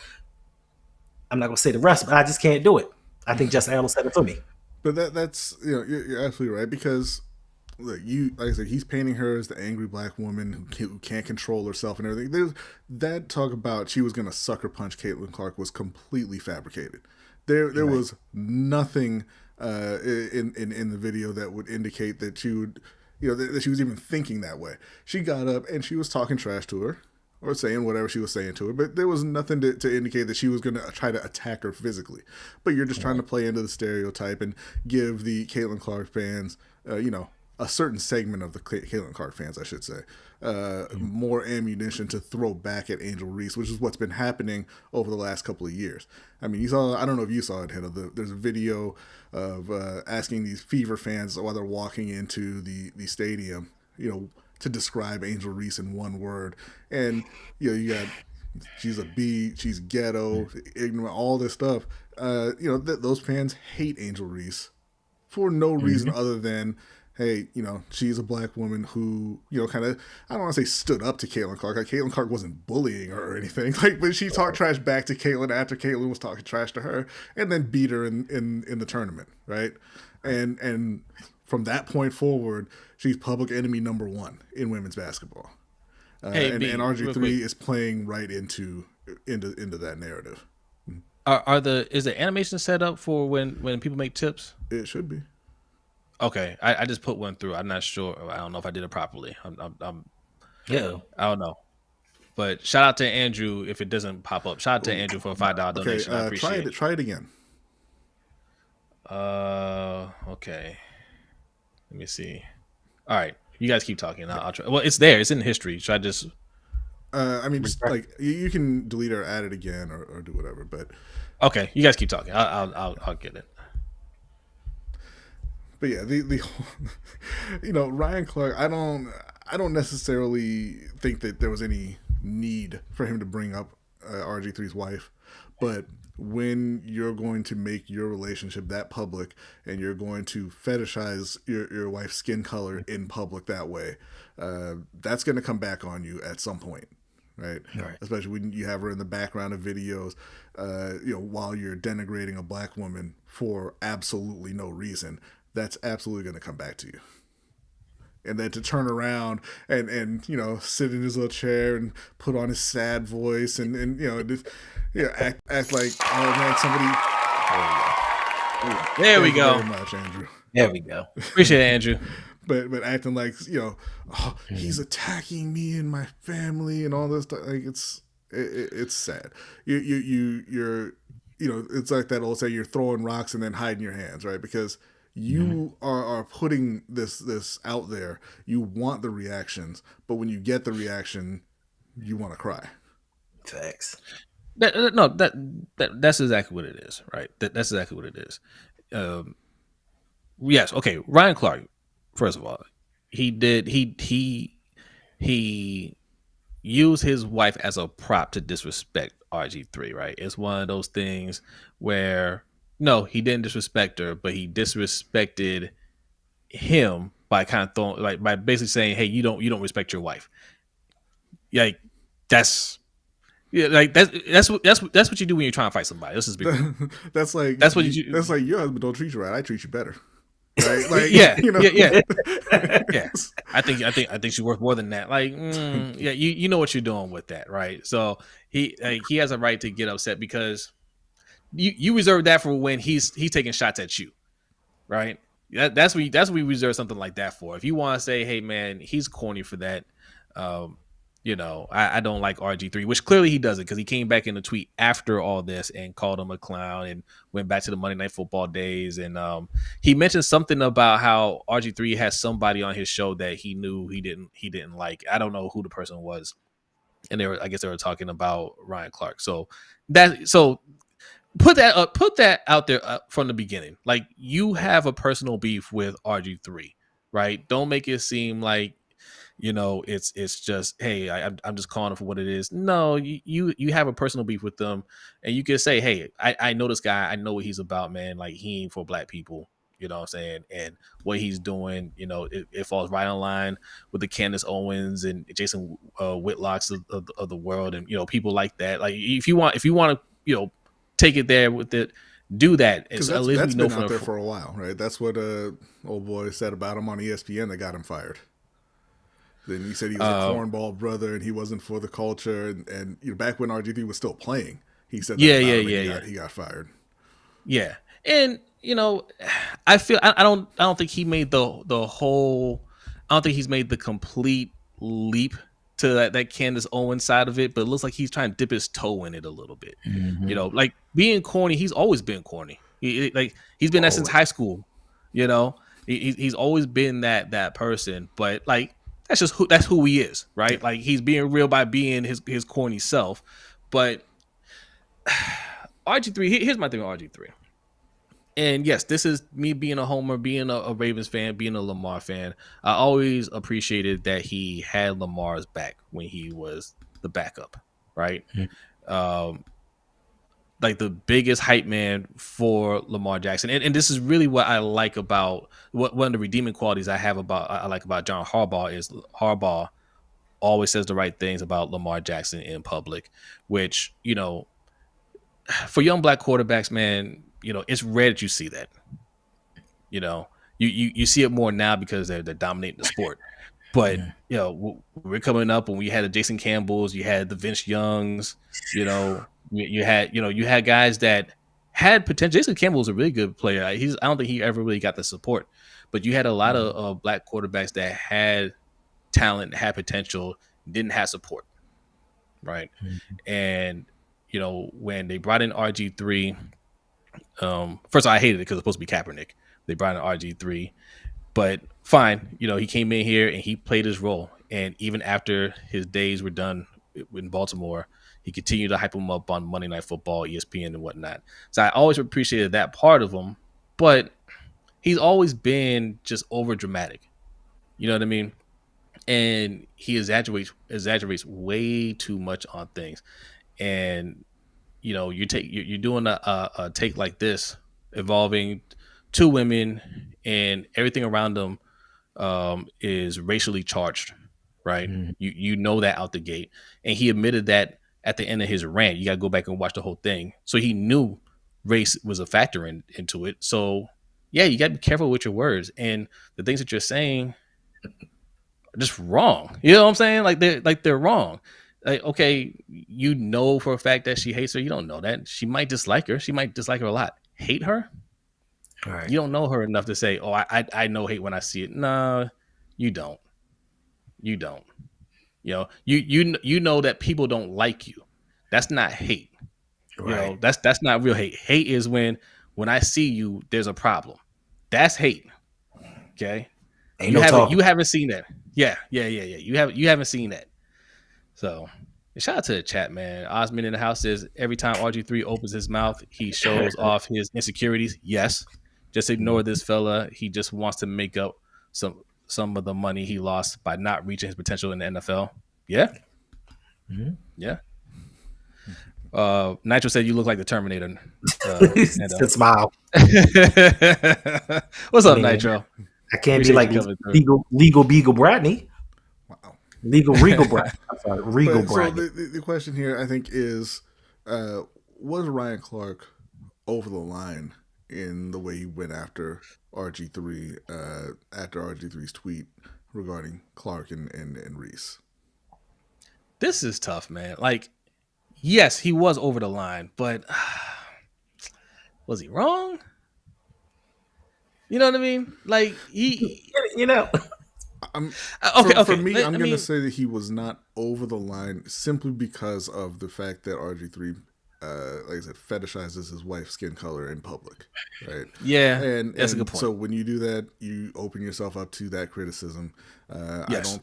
I'm not going to say the rest, but I just can't do it. I think Justin Allen said it for me. But that's you're absolutely right, because look, like I said, he's painting her as the angry black woman who can't control herself and everything. There's that talk about she was going to sucker punch Caitlin Clark was completely fabricated. There was nothing in the video that would indicate that she would, that she was even thinking that way. She got up and she was talking trash to her, or saying whatever she was saying to her, but there was nothing to indicate that she was going to try to attack her physically. But you're just trying to play into the stereotype and give the Caitlin Clark fans, a certain segment of the Caitlin Clark fans, I should say, more ammunition to throw back at Angel Reese, which is what's been happening over the last couple of years. I mean, I don't know if you saw it, Hendo, there's a video of asking these Fever fans while they're walking into the stadium, to describe Angel Reese in one word. And, you got, she's a B, she's ghetto, ignorant, all this stuff. Those fans hate Angel Reese for no reason other than, hey, she's a black woman who, kind of, I don't want to say stood up to Caitlin Clark. Like, Caitlin Clark wasn't bullying her or anything. Like, but she talked trash back to Caitlin after Caitlin was talking trash to her, and then beat her in the tournament, right? And from that point forward, she's public enemy number one in women's basketball. Hey, and B, real RG3 quick. is playing right into that narrative. Is the animation set up for when people make tips? It should be. Okay, I just put one through. I'm not sure. I don't know if I did it properly. Yeah. I don't know. But shout out to Andrew if it doesn't pop up. Shout out to Andrew for a $5 Okay, donation. I appreciate it. Try it again. Okay. Let me see. All right, you guys keep talking. I'll try. Well, it's there. It's in history. Should I just? I mean, just like you can delete or add it again or do whatever. But Okay, you guys keep talking. I'll get it. But yeah, the Ryan Clark. I don't necessarily think that there was any need for him to bring up RG3's wife, but when you're going to make your relationship that public and you're going to fetishize your wife's skin color in public that way, that's going to come back on you at some point. Right? Especially when you have her in the background of videos, while you're denigrating a black woman for absolutely no reason. That's absolutely going to come back to you. And then to turn around and sit in his little chair and put on his sad voice and act like, oh man, somebody. There we go. Thank you very much, Andrew. There we go. Appreciate it, Andrew. But acting like he's attacking me and my family and all this stuff. Like it's sad. You're it's like that old say, you're throwing rocks and then hiding your hands, right? Because you are putting this out there. You want the reactions, but when you get the reaction, you want to cry. Facts. That's exactly what it is, right? That's exactly what it is. Yes, okay. Ryan Clark, first of all, he used his wife as a prop to disrespect RG3, right? It's one of those things where no, he didn't disrespect her, but he disrespected him by kind of throwing, by basically saying, "Hey, you don't respect your wife." Like that's what you do when you're trying to fight somebody. Let's just be real. That's like that's what you. That's like your husband don't treat you right. I treat you better. Right? Like, yeah. I think she's worth more than that. Like, you know what you're doing with that, right? So he has a right to get upset because you reserve that for when he's taking shots at you, right? That's what we reserve something like that for. If you want to say, hey man, he's corny for that, I don't like RG3, which clearly he doesn't, because he came back in the tweet after all this and called him a clown and went back to the Monday Night Football days. And he mentioned something about how RG3 has somebody on his show that he knew he didn't like. I don't know who the person was. And I guess they were talking about Ryan Clark. So put that out there from the beginning. Like, you have a personal beef with RG3, right? Don't make it seem like, it's just, hey, I'm just calling it for what it is. No, you have a personal beef with them, and you can say, hey, I know this guy. I know what he's about, man. Like, he ain't for black people. You know what I'm saying? And what he's doing, it falls right on line with the Candace Owens and Jason Whitlocks of the world, and people like that. Like, if you want to, take it there with it, do that. Because at least that's we know been out there for a while, right? That's what old boy said about him on ESPN that got him fired. Then he said he was a cornball brother and he wasn't for the culture. And back when RG3 was still playing, he said that he got fired. Yeah. And, I feel I don't think he made the whole, I don't think he's made the complete leap to that Candace Owens side of it, but it looks like he's trying to dip his toe in it a little bit. Mm-hmm. Like, being corny, he's always been corny. He's been that since high school. He's always been that person, but like, that's who he is, right? Yeah. Like, he's being real by being his corny self. But RG3, here's my thing with RG3. And yes, this is me being a homer, being a Ravens fan, being a Lamar fan. I always appreciated that he had Lamar's back when he was the backup, right? Mm-hmm. Like, the biggest hype man for Lamar Jackson. And this is really what I like about one of the redeeming qualities I like about John Harbaugh is Harbaugh always says the right things about Lamar Jackson in public, which, for young black quarterbacks, man, it's rare that you see that. You see it more now because they're dominating the sport. But we're coming up when we had the Jason Campbells, you had the Vince Youngs, you had guys that had potential. Jason Campbell was a really good player. I don't think he ever really got the support, but you had a lot of black quarterbacks that had talent, had potential, didn't have support, right? And when they brought in RG3, first of all, I hated it because it's supposed to be Kaepernick. They brought in RG3, but fine, he came in here and he played his role. And even after his days were done in Baltimore, he continued to hype him up on Monday Night Football, ESPN, and whatnot. So I always appreciated that part of him, but he's always been just over dramatic. You know what I mean? And he exaggerates way too much on things. And you're doing a take like this involving two women and everything around them is racially charged, right? You know that out the gate, and he admitted that at the end of his rant. You got to go back and watch the whole thing. So he knew race was a factor into it. So yeah, you got to be careful with your words, and the things that you're saying are just wrong. You know what I'm saying? They're wrong. Like, okay, for a fact that she hates her. You don't know that. She might dislike her. She might dislike her a lot. Hate her? All right. You don't know her enough to say, oh, I know hate when I see it. No, you don't. You don't. You know that people don't like you. That's not hate. Right. That's not real hate. Hate is when I see you, there's a problem. That's hate. Okay. You haven't seen that. Yeah. You haven't seen that. So shout out to the chat, man. Osman in the house says every time RG3 opens his mouth, he shows off his insecurities. Yes. Just ignore this fella. He just wants to make up some of the money he lost by not reaching his potential in the NFL. Yeah. Mm-hmm. Yeah. Nitro said you look like the Terminator. Smile. What's up, Nitro? I can't be like legal Beagle Brodny. Wow. Legal Regal Brodny. I'm sorry, Regal Brodny. So the question here, I think, is was Ryan Clark over the line in the way he went after RG3 after RG3's tweet regarding Clark and Reese? This is tough, man. Like, yes, he was over the line, but was he wrong? You know what I mean? Like, For me, I'm going to say that he was not over the line simply because of the fact that RG3, like I said, fetishizes his wife's skin color in public, right? Yeah, and that's a good point. So when you do that, you open yourself up to that criticism. Yes.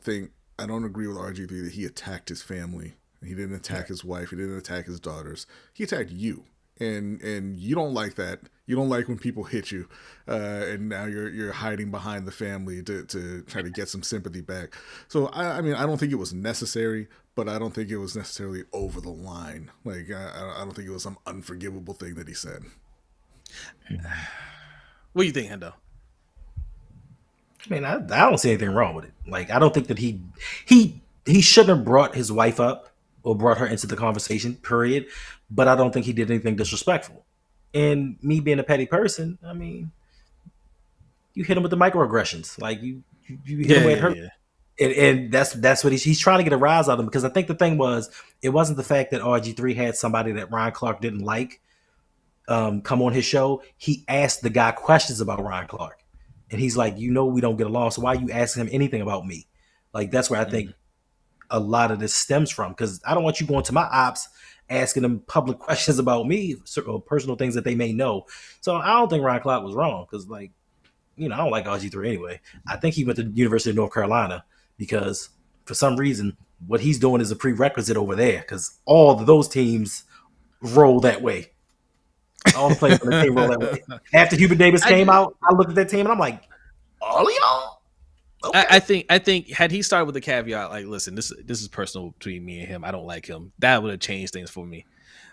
I don't agree with RG3 that he attacked his family. He didn't attack his wife. He didn't attack his daughters. He attacked you. And you don't like that. You don't like when people hit you, and now you're hiding behind the family to try to get some sympathy back. So I mean, I don't think it was necessary, but I don't think it was necessarily over the line. Like I don't think it was some unforgivable thing that he said. What do you think, Hendo? I mean, I don't see anything wrong with it. Like, I don't think that he shouldn't have brought his wife up or brought her into the conversation, period. But I don't think he did anything disrespectful. And me being a petty person, I mean, you hit him with the microaggressions. Like, you hit him with her. And that's what he's trying to get a rise out of him. Because I think the thing was, it wasn't the fact that RG3 had somebody that Ryan Clark didn't like come on his show. He asked the guy questions about Ryan Clark. And he's like, we don't get along, so why are you asking him anything about me? Like, that's where I think a lot of this stems from. Because I don't want you going to my ops asking them public questions about me, or personal things that they may know. So I don't think Ryan Clark was wrong. Because, like, I don't like RG3 anyway. I think he went to the University of North Carolina because for some reason, what he's doing is a prerequisite over there. Because all of those teams roll that way. All the players on the team roll that way. After Hubert Davis came out, I looked at that team and I'm like, all of y'all? Okay. I think had he started with the caveat, like, listen, this is personal between me and him. I don't like him. That would have changed things for me.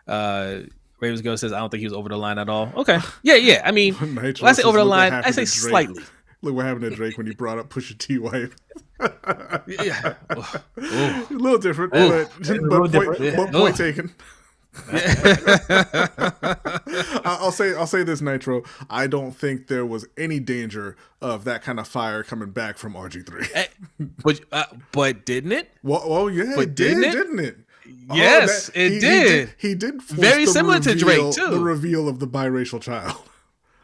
Ravens Girl says, I don't think he was over the line at all. Okay. Yeah. I mean, when I say over the line, I say slightly. Look what happened to Drake when he brought up Pusha T wife. Yeah. A little different, but point taken. I'll say this, Nitro. I don't think there was any danger of that kind of fire coming back from RG3. But didn't it? Well, yeah, But it did, didn't it? didn't it? Yes, it did. He did force Very the similar to Drake, too. The reveal of the biracial child.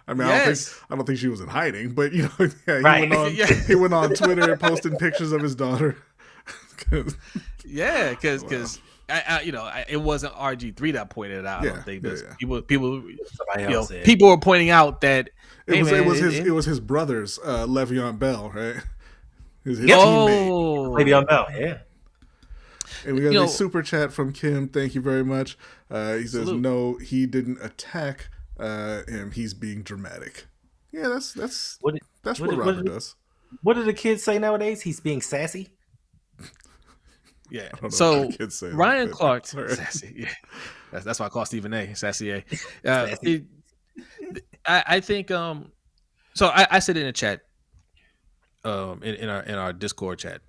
I mean, Yes. I don't think she was in hiding, but yeah, Right. he went on Twitter posting pictures of his daughter. Yeah, because it wasn't RG3 that pointed it out. I don't think people Somebody else said. people were pointing out that It was his brother's Le'Veon Bell, right? His teammate. Le'Veon Bell, yeah. And we got a super chat from Kim. Thank you very much. He says, "No, he didn't attack him. He's being dramatic." Yeah, that's what Robert does. What do the kids say nowadays? He's being sassy. Yeah. I don't know So what the kids say Ryan that, Clark, sorry. sassy. Yeah. That's why I call Stephen A. Sassy A. I think. So I said in the chat, in our Discord chat,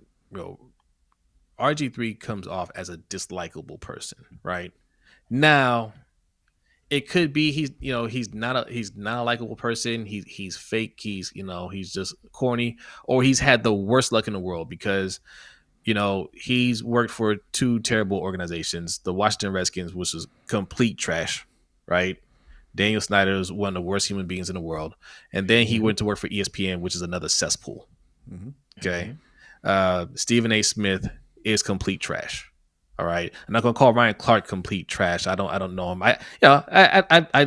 RG3 comes off as a dislikable person, right? Now, it could be he's not a likable person. He's fake. He's just corny, or he's had the worst luck in the world because he's worked for two terrible organizations, the Washington Redskins, which is complete trash, right? Daniel Snyder is one of the worst human beings in the world, and then he went to work for ESPN, which is another cesspool. Mm-hmm. Okay, Stephen A. Smith is complete trash. All right, I'm not gonna call Ryan Clark complete trash. I don't know him. I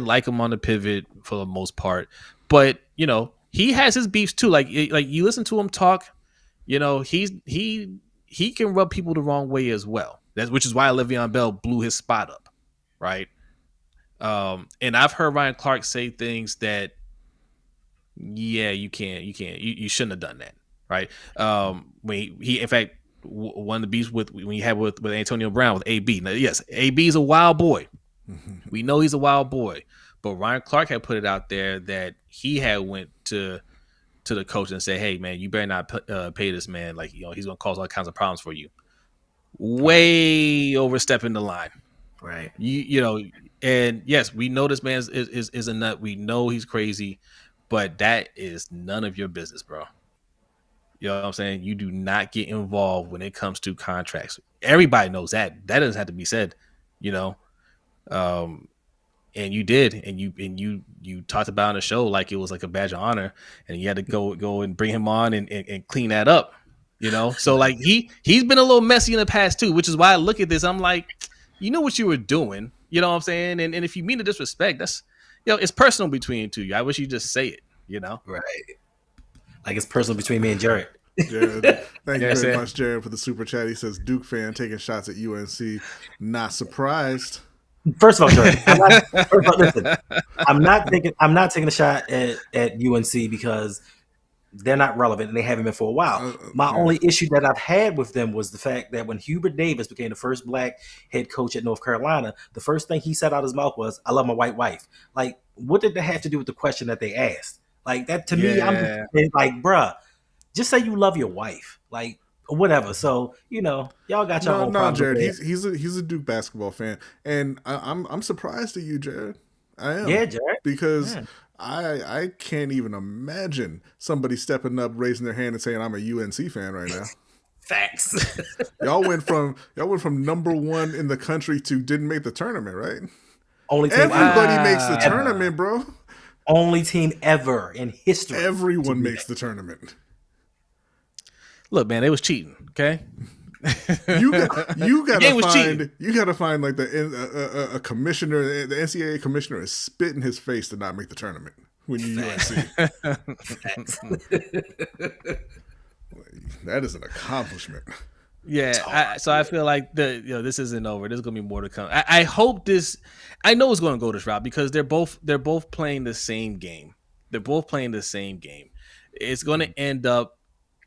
like him on the pivot for the most part, but he has his beefs too. Like you listen to him talk, he can rub people the wrong way as well. Which is why Le'Veon Bell blew his spot up, right? And I've heard Ryan Clark say things that, you shouldn't have done that, right? When he in fact, one of the beefs when he had with Antonio Brown with AB. Now, yes, AB is a wild boy. We know he's a wild boy, but Ryan Clark had put it out there that he had went to the coach and said, "Hey, man, you better not pay this man. Like, he's gonna cause all kinds of problems for you." Way overstepping the line, right? And yes, we know this man is a nut. We know he's crazy, but that is none of your business, bro. You know what I'm saying? You do not get involved when it comes to contracts. Everybody knows that. That doesn't have to be said, and you did, and you talked about on the show like it was like a badge of honor, and you had to go and bring him on and clean that up, So like he's been a little messy in the past too, which is why I look at this. I'm like, you know what you were doing, you know what I'm saying? And if you mean to disrespect, that's it's personal between two. I wish you just say it, Right. Like it's personal between me and Jared. Jared, thank you very much, Jared, for the super chat. He says Duke fan taking shots at UNC. Not surprised. First of all, Jared, I'm not taking a shot at UNC because they're not relevant and they haven't been for a while. My only issue that I've had with them was the fact that when Hubert Davis became the first black head coach at North Carolina, the first thing he said out of his mouth was, "I love my white wife." Like, what did that have to do with the question that they asked? Like that to me, I'm just like, bruh, just say you love your wife, like whatever. So y'all got your own problems. Jared, he's a Duke basketball fan, and I'm surprised at you, Jared. I am, yeah, Jared, because I can't even imagine somebody stepping up, raising their hand, and saying I'm a UNC fan right now. Facts. y'all went from number one in the country to didn't make the tournament, right? Only team everybody makes the tournament, bro. Only team ever in history. Everyone makes the tournament. Look, man, they was cheating. Okay, you gotta find like a commissioner. The NCAA commissioner is spit in his face to not make the tournament when you UNC. That is an accomplishment. Yeah, so I feel like this isn't over. There's gonna be more to come. I hope this. I know it's gonna go this route because they're both playing the same game. They're both playing the same game. It's gonna end up.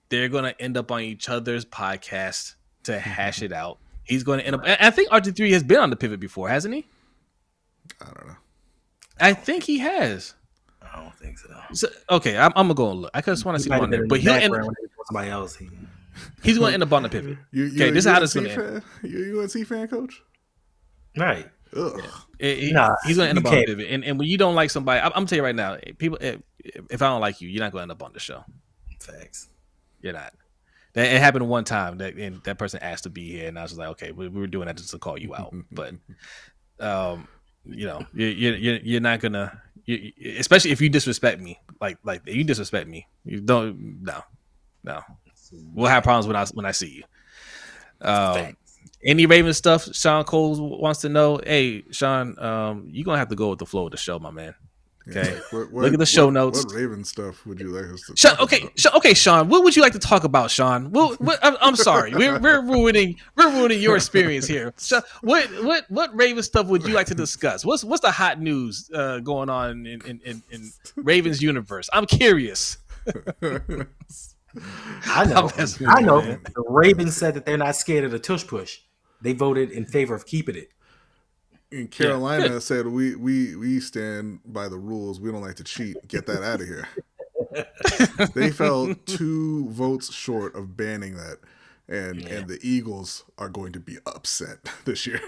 They're gonna end up on each other's podcast to hash it out. He's gonna end up. I think RG3 has been on the pivot before, hasn't he? I don't know. I think he has. I don't think so. Okay, I'm gonna go and look. I just want to see him on there, but he'll end. Somebody else. He's going to end up on the pivot. Okay, this is how this is going to end. You a UNC fan, coach? Right. Ugh. He's going to end you up on can't. pivot. And when you don't like somebody, I'm going to tell you right now, people, if I don't like you, you're not going to end up on the show. Facts. You're not. It happened one time and that person asked to be here, and I was like, okay, we were doing that just to call you out. But, you're not gonna, especially if you disrespect me, like if you disrespect me, you don't. No, we'll have problems when I see you. Any Ravens stuff? Sean Cole wants to know. Hey, Sean, you're gonna have to go with the flow of the show, my man. Okay, look at the show notes. What Raven stuff would you like us to talk about? Okay, Sean. What would you like to talk about, Sean? I'm sorry, we're ruining your experience here. Sean, what Raven stuff would you like to discuss? What's the hot news going on in Ravens universe? I'm curious. I know. The Ravens said that they're not scared of the tush push. They voted in favor of keeping it. In Carolina said we stand by the rules. We don't like to cheat. Get that out of here. They fell 2 votes short of banning that, and the Eagles are going to be upset this year.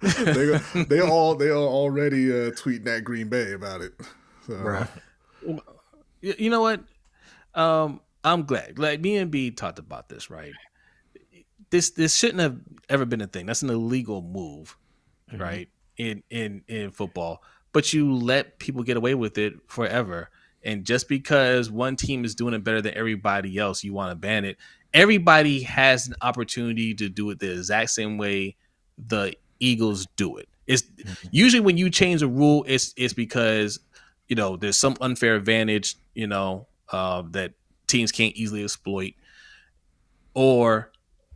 they are already tweeting at Green Bay about it. So. Right. You know what? I'm glad. Like me and B talked about this, right? This shouldn't have ever been a thing. That's an illegal move. Right, in football, but you let people get away with it forever, and just because one team is doing it better than everybody else, you want to ban it. Everybody has an opportunity to do it the exact same way the Eagles do it. It's usually when you change a rule, it's because there's some unfair advantage that teams can't easily exploit, or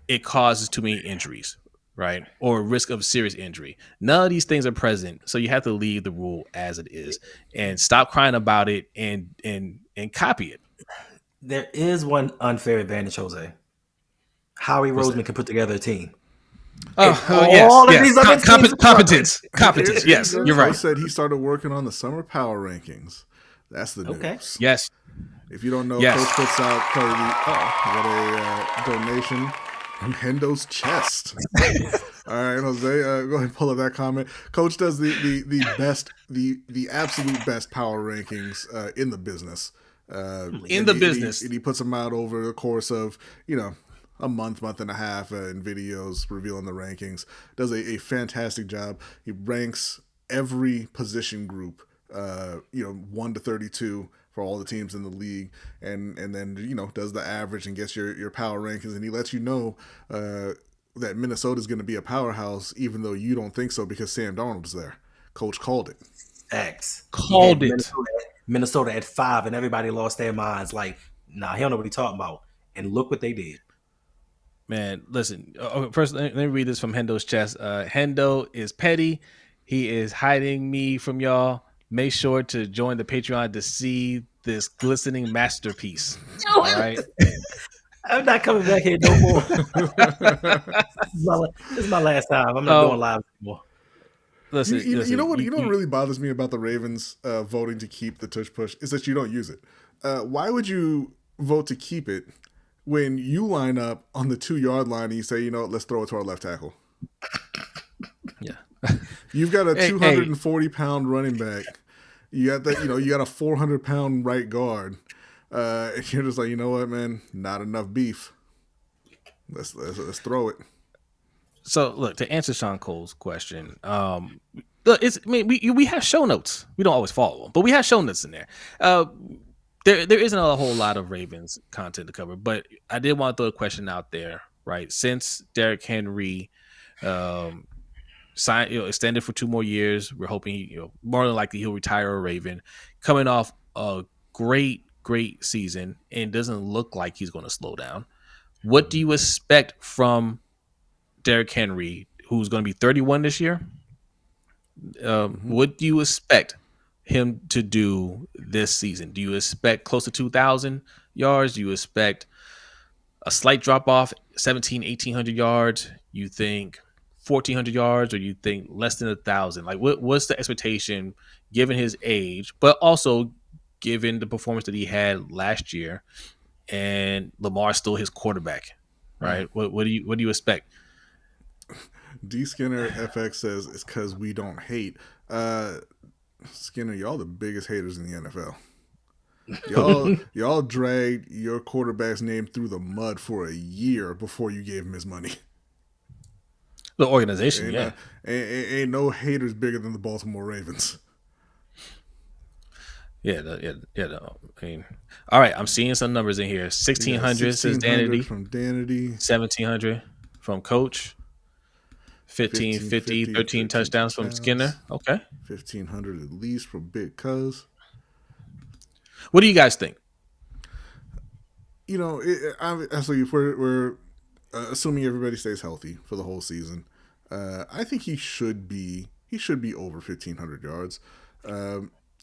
it causes too many injuries. Right, or risk of serious injury. None of these things are present, so you have to leave the rule as it is and stop crying about it and copy it. There is one unfair advantage, Jose. Howie Roseman can put together a team. Yes. Competence. Yes, you're right. He said he started working on the summer power rankings. That's the news. Yes. If you don't know, Coach puts out what a donation. Hendo's chest. All right, Jose, go ahead and pull up that comment. Coach does the best, the absolute best power rankings in the business. And he puts them out over the course of a month and a half in videos revealing the rankings. Does a fantastic job. He ranks every position group, 1 to 32. For all the teams in the league, and then does the average and gets your power rankings, and he lets you know that Minnesota is going to be a powerhouse, even though you don't think so because Sam Darnold was there. Coach called it. Called it. Minnesota at 5, and everybody lost their minds. Like, nah, he don't know what he's talking about. And look what they did. Man, listen. First, let me read this from Hendo's chest. Hendo is petty. He is hiding me from y'all. Make sure to join the Patreon to see this glistening masterpiece. All right. I'm not coming back here no more. This is my last time. I'm not doing live anymore. Listen, you know what really bothers me about the Ravens voting to keep the tush push is that you don't use it. Why would you vote to keep it when you line up on the 2-yard line and you say, let's throw it to our left tackle? Yeah. You've got a 240-pound running back. You got that. You got a 400-pound right guard. And you're just like, you know what, man? Not enough beef. Let's throw it. So look, to answer Sean Cole's question, we have show notes. We don't always follow them, but we have show notes in there. There isn't a whole lot of Ravens content to cover, but I did want to throw a question out there. Right, since Derrick Henry signed, extended for 2 more years. We're hoping more than likely he'll retire a Raven, coming off a great season, and doesn't look like he's going to slow down. What do you expect from Derrick Henry, who's going to be 31 this year? What do you expect him to do this season? Do you expect close to 2,000 yards? Do you expect a slight drop off, 1,800 yards? You think 1,400 yards, or you think less than 1,000? Like, what's the expectation given his age, but also given the performance that he had last year, and Lamar's still his quarterback, right? What do you expect? D Skinner FX says it's because we don't hate. Skinner, y'all the biggest haters in the NFL. Y'all dragged your quarterback's name through the mud for a year before you gave him his money. The organization, Ain't, yeah. ain't no haters bigger than the Baltimore Ravens. Yeah, I mean, all right. I'm seeing some numbers in here. 1,600 says Danity from Danity. 1,700 from Coach. 1,550, 13 touchdowns from Skinner. Okay. 1,500 at least from Big Cuz. What do you guys think? You know, actually, if we're assuming everybody stays healthy for the whole season, I think he should be over 1,500 yards.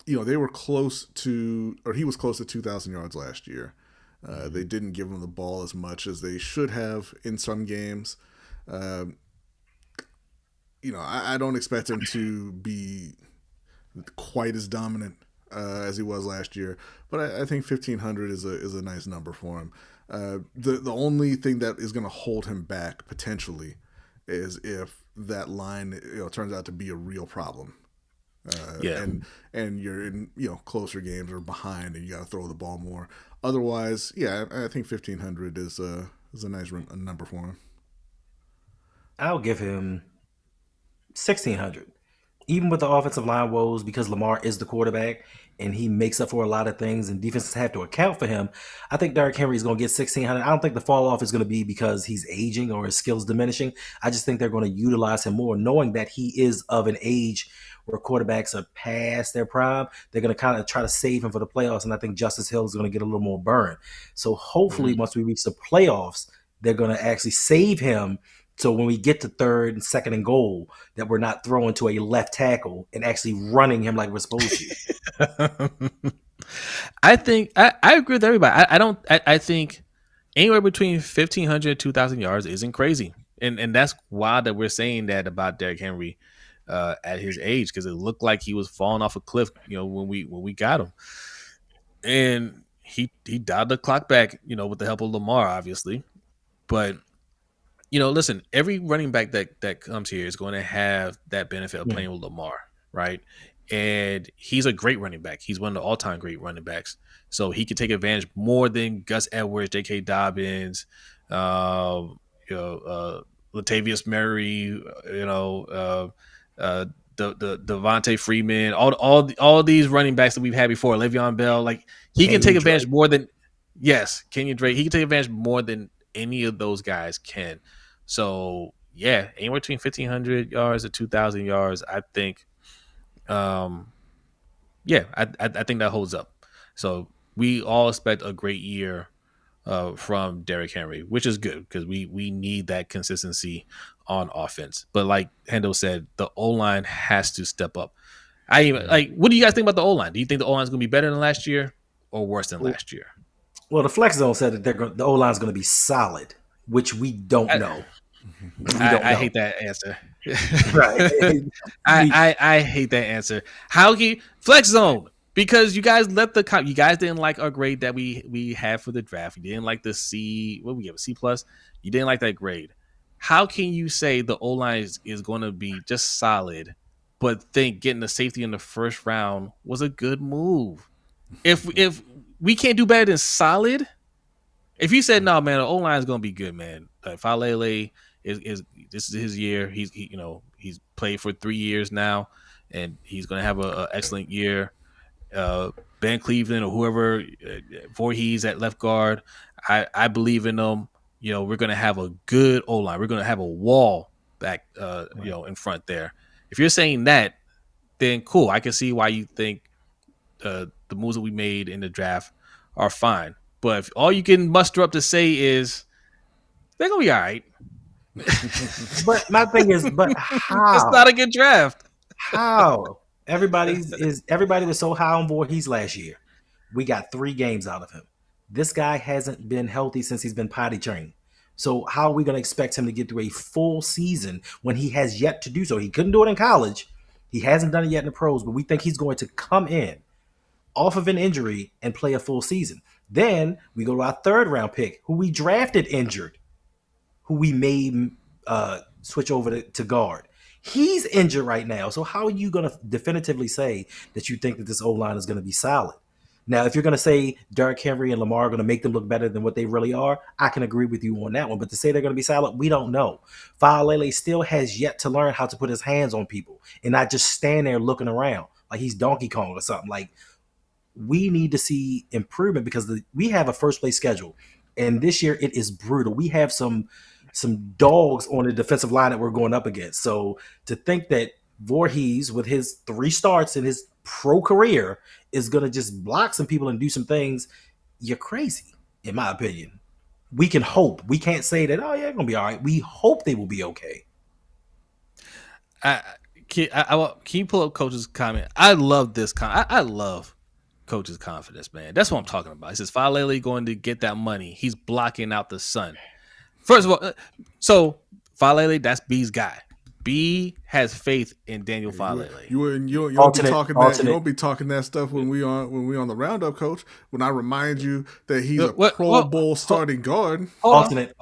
You know, they were close to, or he was close to 2,000 yards last year. They didn't give him the ball as much as they should have in some games. You know, I don't expect him to be quite as dominant as he was last year, but I think 1,500 is a nice number for him. The only thing that is going to hold him back potentially is if that line turns out to be a real problem. And you're in closer games or behind, and you got to throw the ball more. Otherwise, yeah, I think 1,500 is a nice number for him. I'll give him 1,600. Even with the offensive line woes, because Lamar is the quarterback and he makes up for a lot of things and defenses have to account for him, I think Derrick Henry is going to get 1,600. I don't think the fall off is going to be because he's aging or his skills diminishing. I just think they're going to utilize him more, knowing that he is of an age where quarterbacks are past their prime. They're going to kind of try to save him for the playoffs, and I think Justice Hill is going to get a little more burn. So hopefully once we reach the playoffs, they're going to actually save him. So when we get to third and second and goal, that we're not throwing to a left tackle and actually running him like we're supposed to. I think I agree with everybody. I think anywhere between 1,500 and 2,000 yards isn't crazy. And that's why that we're saying that about Derrick Henry at his age, because it looked like he was falling off a cliff, when we got him. And he dialed the clock back, with the help of Lamar, obviously. But listen, every running back that comes here is going to have that benefit of playing with Lamar, right? And he's a great running back. He's one of the all-time great running backs. So he could take advantage more than Gus Edwards, J.K. Dobbins, Latavius Murray, the Devontae Freeman, all these running backs that we've had before, Le'Veon Bell. Like, he can take advantage more than Kenyon Drake. He can take advantage more than any of those guys can. So yeah, anywhere between 1,500 yards to 2,000 yards, I think. I think that holds up. So we all expect a great year from Derrick Henry, which is good because we need that consistency on offense. But like Hendo said, the O-line has to step up. What do you guys think about the O-line? Do you think the O-line is going to be better than last year or worse than last year? Well, the Flex Zone said that the O-line is going to be solid, which we don't know. I hate that answer. Right. I hate that answer. How can you, Flex Zone? Because you guys you guys didn't like our grade that we had for the draft. You didn't like the C. What we give a C+. You didn't like that grade. How can you say the O-line is going to be just solid, but think getting the safety in the first round was a good move? If we can't do better than solid, if you said no, man, the O-line is going to be good, man. Falele is this is his year. He's played for 3 years now, and he's going to have an excellent year. Ben Cleveland or whoever, Voorhees at left guard, I believe in them. We're going to have a good O-line. We're going to have a wall back, in front there. If you're saying that, then cool. I can see why you think the moves that we made in the draft are fine. But if all you can muster up to say is they're going to be all right. But my thing is, how? It's not a good draft. How? Everybody was so high on Voorhees last year. We got 3 games out of him. This guy hasn't been healthy since he's been potty trained. So how are we going to expect him to get through a full season when he has yet to do so? He couldn't do it in college. He hasn't done it yet in the pros, but we think he's going to come in off of an injury and play a full season. Then we go to our 3rd round pick, who we drafted injured, who we made switch over to guard. He's injured right now. So how are you going to definitively say that you think that this O-line is going to be solid? Now, if you're going to say Derrick Henry and Lamar are going to make them look better than what they really are, I can agree with you on that one. But to say they're going to be solid, we don't know. Faalele still has yet to learn how to put his hands on people and not just stand there looking around like he's Donkey Kong or something. Like, we need to see improvement because we have a first place schedule, and this year it is brutal. We have some dogs on the defensive line that we're going up against. So to think that Voorhees, with his 3 starts in his pro career, is going to just block some people and do some things, you're crazy, in my opinion. We can hope. We can't say that, oh, yeah, they're going to be all right. We hope they will be okay. Can you pull up Coach's comment? I love this I love Coach's confidence, man. That's what I'm talking about. He says Faalele going to get that money. He's blocking out the sun. First of all, so Faalele, that's B's guy. B has faith in Daniel Faalele. You don't be talking that. You don't be talking that stuff when we on the roundup, Coach. When I remind you that he's a Pro Bowl starting guard. Alternate.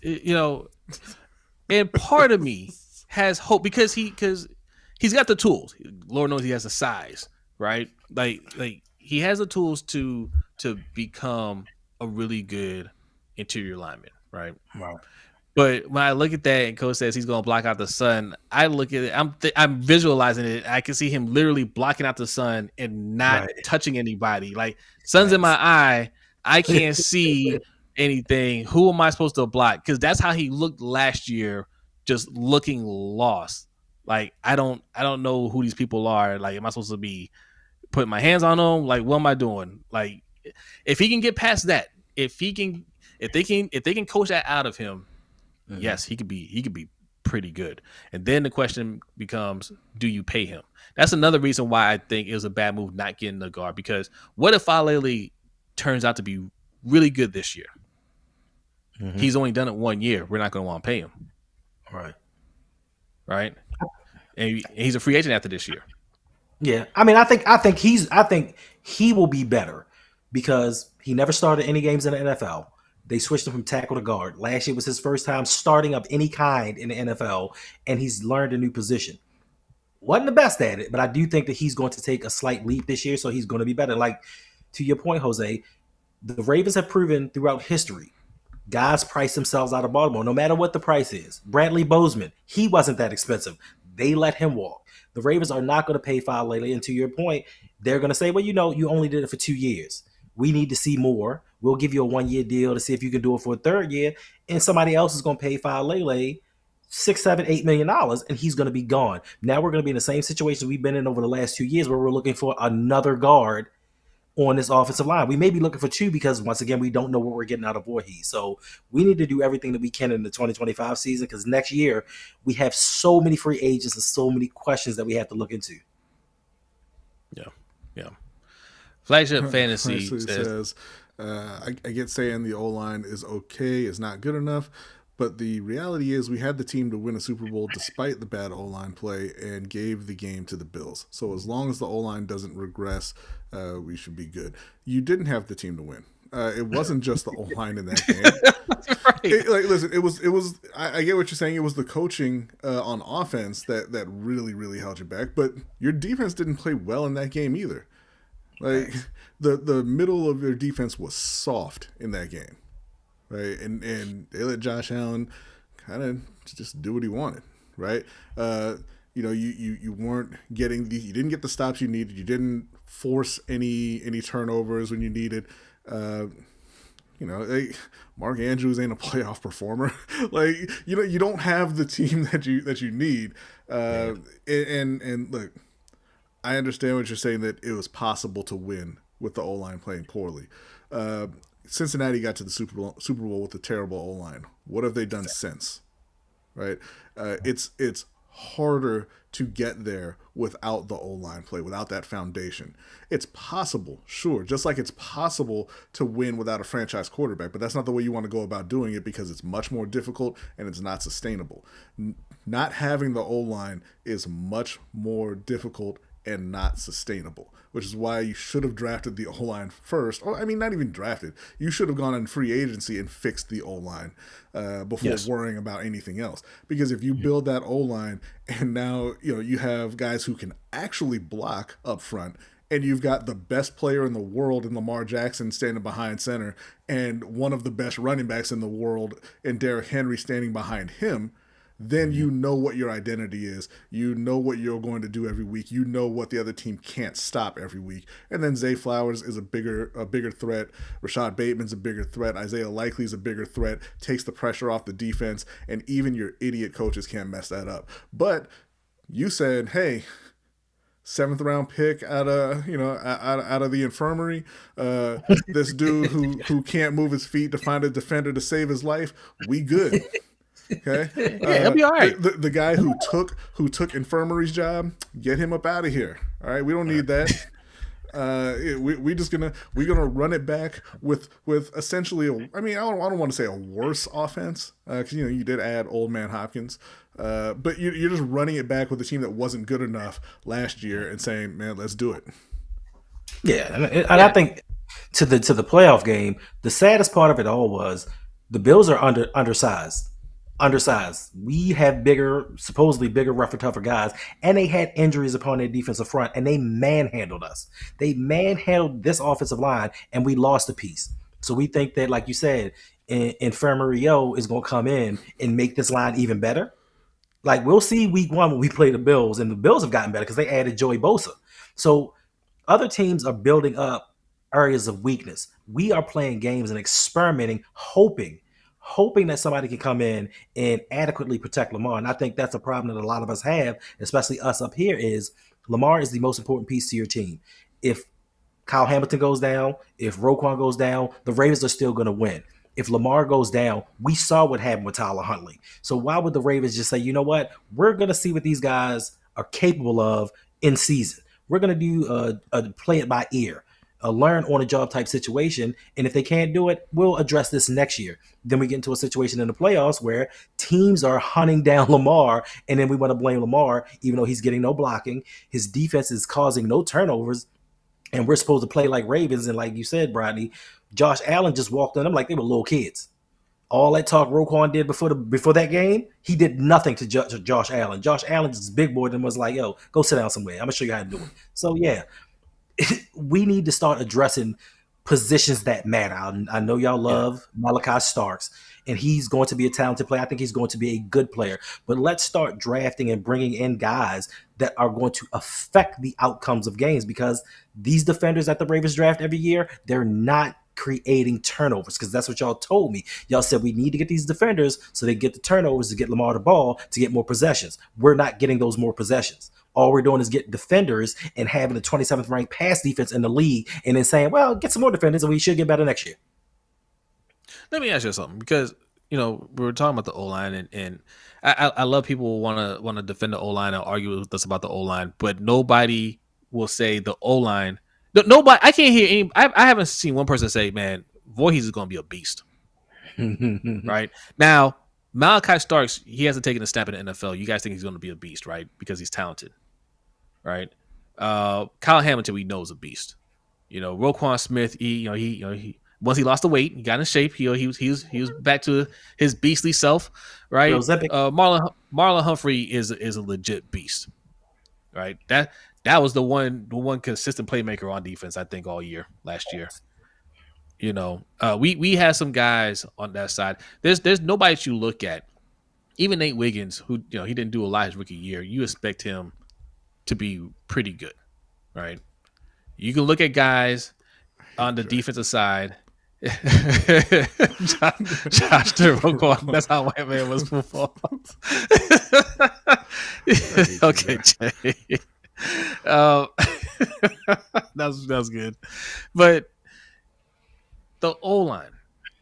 You know, and part of me has hope because he's got the tools. Lord knows he has the size, right? Like he has the tools to become a really good interior lineman, right? Wow. But when I look at that and Coach says he's going to block out the sun, I look at it. I'm visualizing it. I can see him literally blocking out the sun and not touching anybody. Like, sun's in my eye. I can't see anything. Who am I supposed to block? Because that's how he looked last year, just looking lost. Like, I don't know who these people are. Like, am I supposed to be putting my hands on them? Like, what am I doing? Like, if he can get past that, if they can coach that out of him, yes, he could be pretty good. And then the question becomes, do you pay him? That's another reason why I think it was a bad move not getting the guard. Because what if Faalele turns out to be really good this year? Mm-hmm. He's only done it 1 year. We're not going to want to pay him. Right. And he's a free agent after this year. Yeah. I mean, I think he will be better because he never started any games in the NFL. They switched him from tackle to guard. Last year was his first time starting of any kind in the NFL, and he's learned a new position. Wasn't the best at it, but I do think that he's going to take a slight leap this year, so he's going to be better. Like, to your point, Jose, the Ravens have proven throughout history, guys price themselves out of Baltimore, no matter what the price is. Bradley Bozeman, he wasn't that expensive. They let him walk. The Ravens are not going to pay Faalele, and to your point, they're going to say, well, you only did it for 2 years. We need to see more. We'll give you a 1-year deal to see if you can do it for a 3rd year. And somebody else is going to pay Faalele $6, $7, $8 million, and he's going to be gone. Now we're going to be in the same situation we've been in over the last 2 years where we're looking for another guard on this offensive line. We may be looking for 2 because, once again, we don't know what we're getting out of Voorhees. So we need to do everything that we can in the 2025 season because next year we have so many free agents and so many questions that we have to look into. Yeah. Flagship Fantasy says I get saying the O-line is okay, is not good enough, but the reality is we had the team to win a Super Bowl despite the bad O-line play and gave the game to the Bills. So as long as the O-line doesn't regress, we should be good. You didn't have the team to win. It wasn't just the O-line in that game. Listen, it was. I get what you're saying. It was the coaching on offense that really, really held you back. But your defense didn't play well in that game either. Like the middle of their defense was soft in that game, right? And they let Josh Allen kind of just do what he wanted, right? You weren't getting you didn't get the stops you needed. You didn't force any turnovers when you needed. Mark Andrews ain't a playoff performer. You don't have the team that you need. And look. I understand what you're saying, that it was possible to win with the O-line playing poorly. Cincinnati got to the Super Bowl with a terrible O-line. What have they done since? Right? It's harder to get there without the O-line play, without that foundation. It's possible, sure, just like it's possible to win without a franchise quarterback, but that's not the way you want to go about doing it because it's much more difficult and it's not sustainable. Not having the O-line is much more difficult and not sustainable, which is why you should have drafted the O-line first. Or, I mean, not even drafted. You should have gone in free agency and fixed the O-line before worrying about anything else. Because if you build that O-line and now you have guys who can actually block up front, and you've got the best player in the world in Lamar Jackson standing behind center, and one of the best running backs in the world in Derrick Henry standing behind him, then you know what your identity is. You know what you're going to do every week. You know what the other team can't stop every week. And then Zay Flowers is a bigger threat. Rashad Bateman's a bigger threat. Isaiah Likely is a bigger threat. Takes the pressure off the defense, and even your idiot coaches can't mess that up. But you said, hey, 7th round pick out of the infirmary. This dude who can't move his feet to find a defender to save his life. We good. Okay, he'll be all right. The guy who took infirmary's job, get him up out of here. All right, we don't need that. We're gonna run it back with essentially I don't want to say a worse offense because you did add Old Man Hopkins, but you're just running it back with a team that wasn't good enough last year and saying, man, let's do it. Yeah, and I think to the playoff game, the saddest part of it all was the Bills are undersized. We have supposedly bigger, rougher, tougher guys, and they had injuries upon their defensive front, and they manhandled us. They manhandled this offensive line, and we lost a piece. So we think that, like you said, Infirmary is going to come in and make this line even better. Like, we'll see week 1 when we play the Bills, and the Bills have gotten better because they added Joey Bosa. So other teams are building up areas of weakness. We are playing games and experimenting, hoping that somebody can come in and adequately protect Lamar. And I think that's a problem that a lot of us have, especially us up here, is Lamar is the most important piece to your team. If Kyle Hamilton goes down, if Roquan goes down, the Ravens are still going to win. If Lamar goes down, we saw what happened with Tyler Huntley. So why would the Ravens just say, you know what, we're going to see what these guys are capable of in season. We're going to do a play it by ear, a learn on a job type situation. And if they can't do it, we'll address this next year. Then we get into a situation in the playoffs where teams are hunting down Lamar, and then we want to blame Lamar, even though he's getting no blocking. His defense is causing no turnovers, and we're supposed to play like Ravens. And like you said, Brodny, Josh Allen just walked on them like they were little kids. All that talk Roquan did before that game, he did nothing to Josh Allen. Josh Allen just big boy and was like, yo, go sit down somewhere. I'm going to show you how to do it. So, yeah. We need to start addressing positions that matter. I know y'all love Malachi Starks, and he's going to be a talented player. I think he's going to be a good player. But let's start drafting and bringing in guys that are going to affect the outcomes of games, because these defenders that the Ravens draft every year, they're not creating turnovers, because that's what y'all told me. Y'all said we need to get these defenders so they get the turnovers to get Lamar the ball to get more possessions. We're not getting those more possessions. All we're doing is getting defenders and having the 27th ranked pass defense in the league, and then saying, well, get some more defenders and we should get better next year. Let me ask you something, because we were talking about the O-line, and I love people want to defend the O-line and argue with us about the O-line, but nobody will say the O-line. Nobody, I can't hear any. I haven't seen one person say, man, Voorhees is going to be a beast. Right now, Malachi Starks, he hasn't taken a step in the NFL. You guys think he's going to be a beast, right? Because he's talented, right? Kyle Hamilton, we know, is a beast. Roquan Smith, he once he lost the weight, he got in shape. He was back to his beastly self, right? Marlon Humphrey is a legit beast, right? That was the one consistent playmaker on defense, I think, all year last year. We had some guys on that side. There's nobody that you look at, even Nate Wiggins, who he didn't do a lot his rookie year. You expect him to be pretty good, right? You can look at guys on the defensive side. Josh Roquan, that's how white man was before. Okay, Jay. That's good, but the O-line,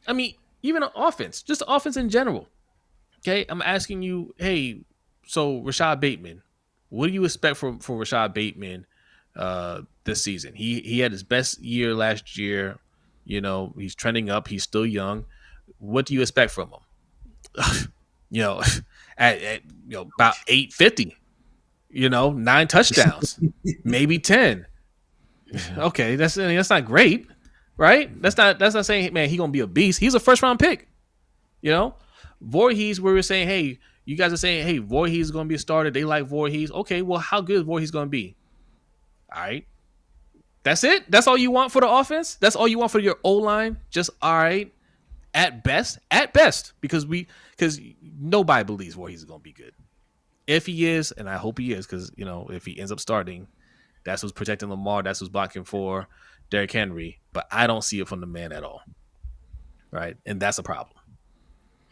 I mean, even an offense, just offense in general. Okay, I'm asking you, hey, so Rashad Bateman, what do you expect for Rashad Bateman this season? He had his best year last year. He's trending up. He's still young. What do you expect from him? At about 850. 9 touchdowns, maybe 10. Okay, that's not great, right? That's not saying, man, he's gonna be a beast. He's a first round pick. Voorhees, where we're saying, hey, you guys are saying, hey, Voorhees is gonna be a starter. They like Voorhees. Okay, well, how good is Voorhees gonna be? All right. That's it? That's all you want for the offense? That's all you want for your O-line? Just all right. At best, because nobody believes Voorhees is gonna be good. If he is, and I hope he is, because if he ends up starting, that's who's protecting Lamar, that's who's blocking for Derrick Henry. But I don't see it from the man at all. Right? And that's a problem.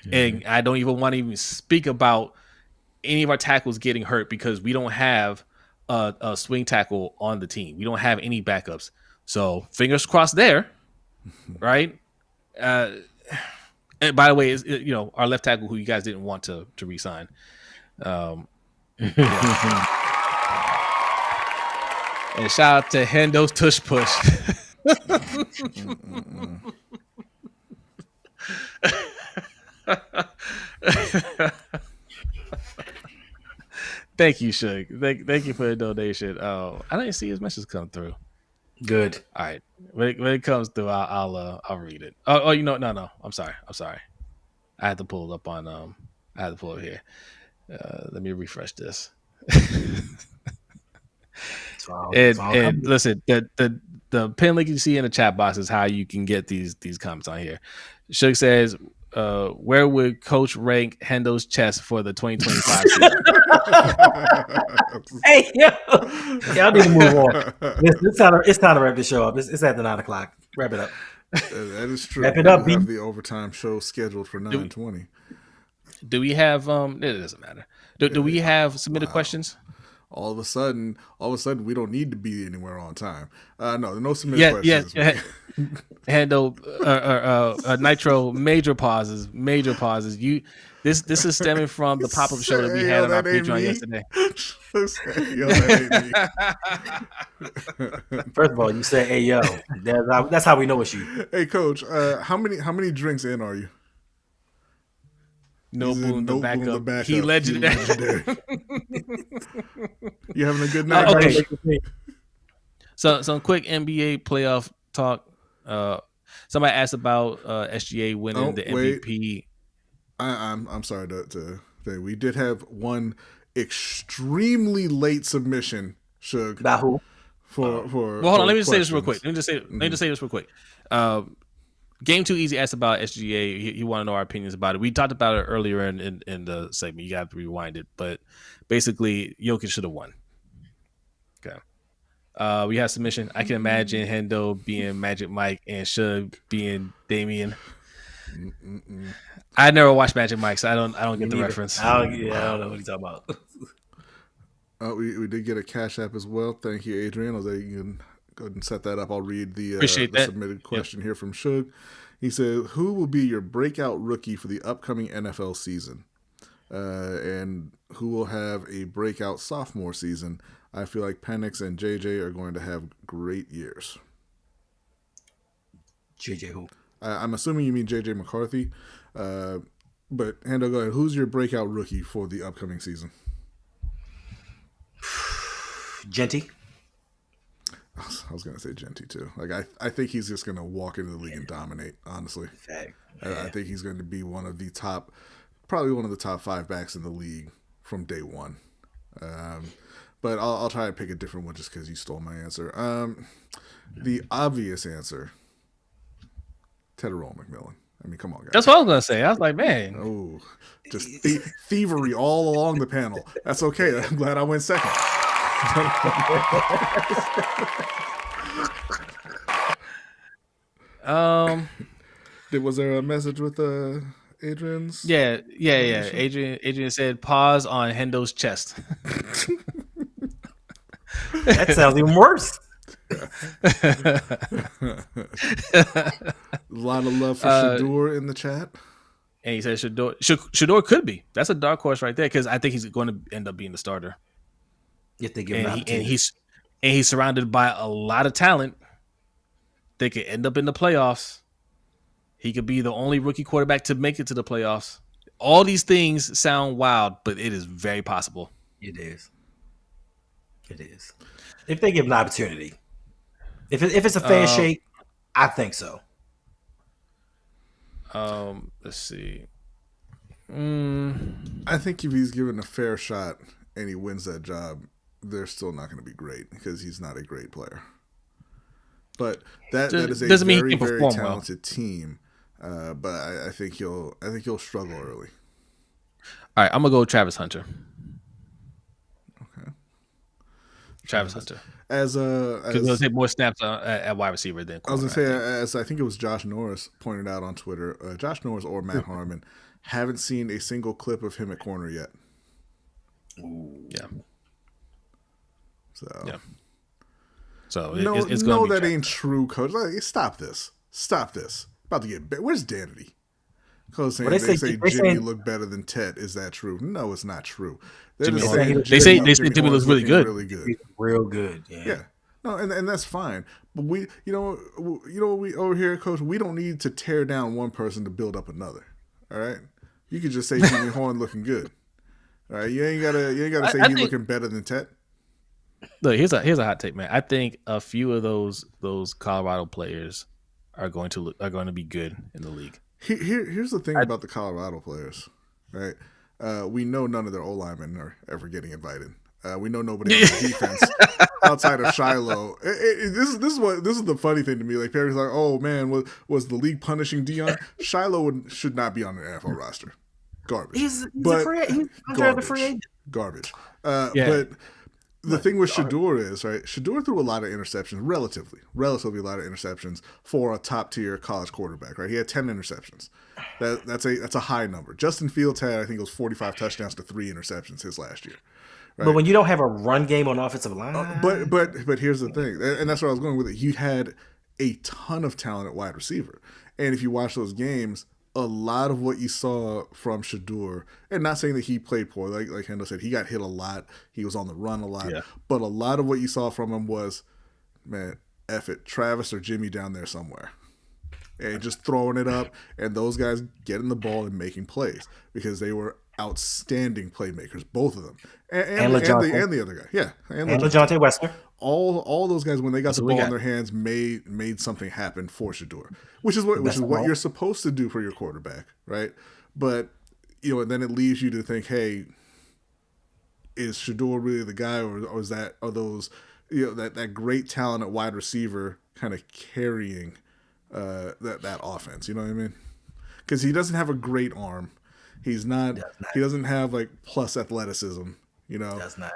Mm-hmm. And I don't even want to even speak about any of our tackles getting hurt because we don't have a swing tackle on the team. We don't have any backups. So fingers crossed there, right? And by the way, is our left tackle who you guys didn't want to re-sign. And shout out to Hendo's tush push. Thank you, Shug. Thank you for the donation. I didn't see his message come through. Good. All right. When it comes through, I'll read it. Oh, no. I'm sorry. I had to pull it up on I had to pull it here. Let me refresh this. And listen, the pin link you see in the chat box is how you can get these comments on here. Shug says, where would Coach rank Hendo's chest for the 2025 season? Hey, y'all need to move on. It's time to wrap this show up. It's after 9:00. Wrap it up. That is true. Wrap it up. We have the overtime show scheduled for 9:20. Do we have? It doesn't matter. Do we have submitted questions? All of a sudden, we don't need to be anywhere on time. No submitted questions. Yeah. Hendo, Nitro, major pauses. This is stemming from the pop-up show that we had on our Patreon yesterday. First of all, you say, "Hey yo," that's how we know it's you. Hey, Coach, how many drinks in are you? No boom, the backup. He legendary. You having a good night? Okay. So some quick NBA playoff talk. Somebody asked about SGA winning the MVP. I'm sorry to say we did have one extremely late submission. Shug. About who? Well, hold on. Let me just say this real quick. Let me just say this real quick. Game Too Easy asked about SGA. He wanted to know our opinions about it. We talked about it earlier in the segment. You got to rewind it, but basically, Jokic should have won. Okay. We have submission. I can imagine Hendo being Magic Mike and Shug being Damian. I never watched Magic Mike, so I don't get the reference. I don't know what he's talking about. We did get a Cash App as well. Thank you, Adrian. You can go ahead and set that up. I'll read the submitted question here from Shug. He said, who will be your breakout rookie for the upcoming NFL season? And who will have a breakout sophomore season? I feel like Penix and JJ are going to have great years. JJ who? I'm assuming you mean JJ McCarthy. But Hendo, go ahead. Who's your breakout rookie for the upcoming season? Genty. I was going to say Genty too. Like I think he's just going to walk into the league and dominate. Honestly, I think he's going to be one of the top 5 backs in the league from day one. But I'll try to pick a different one just because you stole my answer. The obvious answer, Tepper McMillan. I mean, come on, guys. That's what I was going to say. I was like, man. Oh, just thievery all along the panel. That's okay. I'm glad I went second. Was there a message with Adrian's? Yeah. Adrian said pause on Hendo's chest. That sounds even worse. A lot of love for Shador in the chat. And he said Shador could be. That's a dark horse right there because I think he's going to end up being the starter. If they give him and he's surrounded by a lot of talent. They could end up in the playoffs. He could be the only rookie quarterback to make it to the playoffs. All these things sound wild, but it is very possible. It is. It is. If they give an opportunity. If it's a fair shake, I think so. Let's see. I think if he's given a fair shot and he wins that job, they're still not going to be great because he's not a great player. But that is a very, very talented team. But I think he'll struggle early. All right, I'm gonna go with Travis Hunter. Okay, Travis Hunter. Because he'll take more snaps at wide receiver than corner. I was gonna say, as I think it was Josh Norris pointed out on Twitter, Josh Norris or Matt Harmon haven't seen a single clip of him at corner yet. Ooh. Yeah. So yeah. So it's gonna be that ain't true, coach. Like, stop this. About to get where's Danity? Because they say Jimmy looked better than Ted. Is that true? No, it's not true. They say Jimmy looks really good. Really good. Real good. Yeah. No, and that's fine. But we over here, coach, we don't need to tear down one person to build up another. All right? You could just say Jimmy Horn looking good. All right? You ain't gotta say he's looking better than Ted. Look, here's a hot take, man. I think a few of those Colorado players are going to be good in the league. Here's the thing about the Colorado players, right? We know none of their O-linemen are ever getting invited. We know nobody on the defense outside of Shiloh. This is the funny thing to me. Like Perry's like, oh man, was the league punishing Dion? Shiloh should not be on the NFL roster. Garbage. He's under the free agent. Garbage. But the thing with Shedeur is, right, Shedeur threw a lot of interceptions, relatively a lot of interceptions for a top-tier college quarterback, right? He had 10 interceptions. That's a high number. Justin Fields had, I think it was 45 touchdowns to 3 interceptions his last year. Right? But when you don't have a run game on offensive line... But here's the thing, and that's where I was going with it. You had a ton of talent at wide receiver. And if you watch those games, a lot of what you saw from Shedeur, and not saying that he played poor, like Hendo said, he got hit a lot. He was on the run a lot. Yeah. But a lot of what you saw from him was, man, F it, Travis or Jimmy down there somewhere. And just throwing it up, and those guys getting the ball and making plays because they were outstanding playmakers, both of them. And the other guy. Yeah. And LeJohntay Wester. All those guys, when they got the ball in their hands, made something happen for Shedeur, which is what you're supposed to do for your quarterback, right? But and then it leaves you to think, hey, is Shedeur really the guy, or are those that great talent at wide receiver kind of carrying that offense? You know what I mean? Because he doesn't have a great arm. He's not. He doesn't have like plus athleticism. Does not.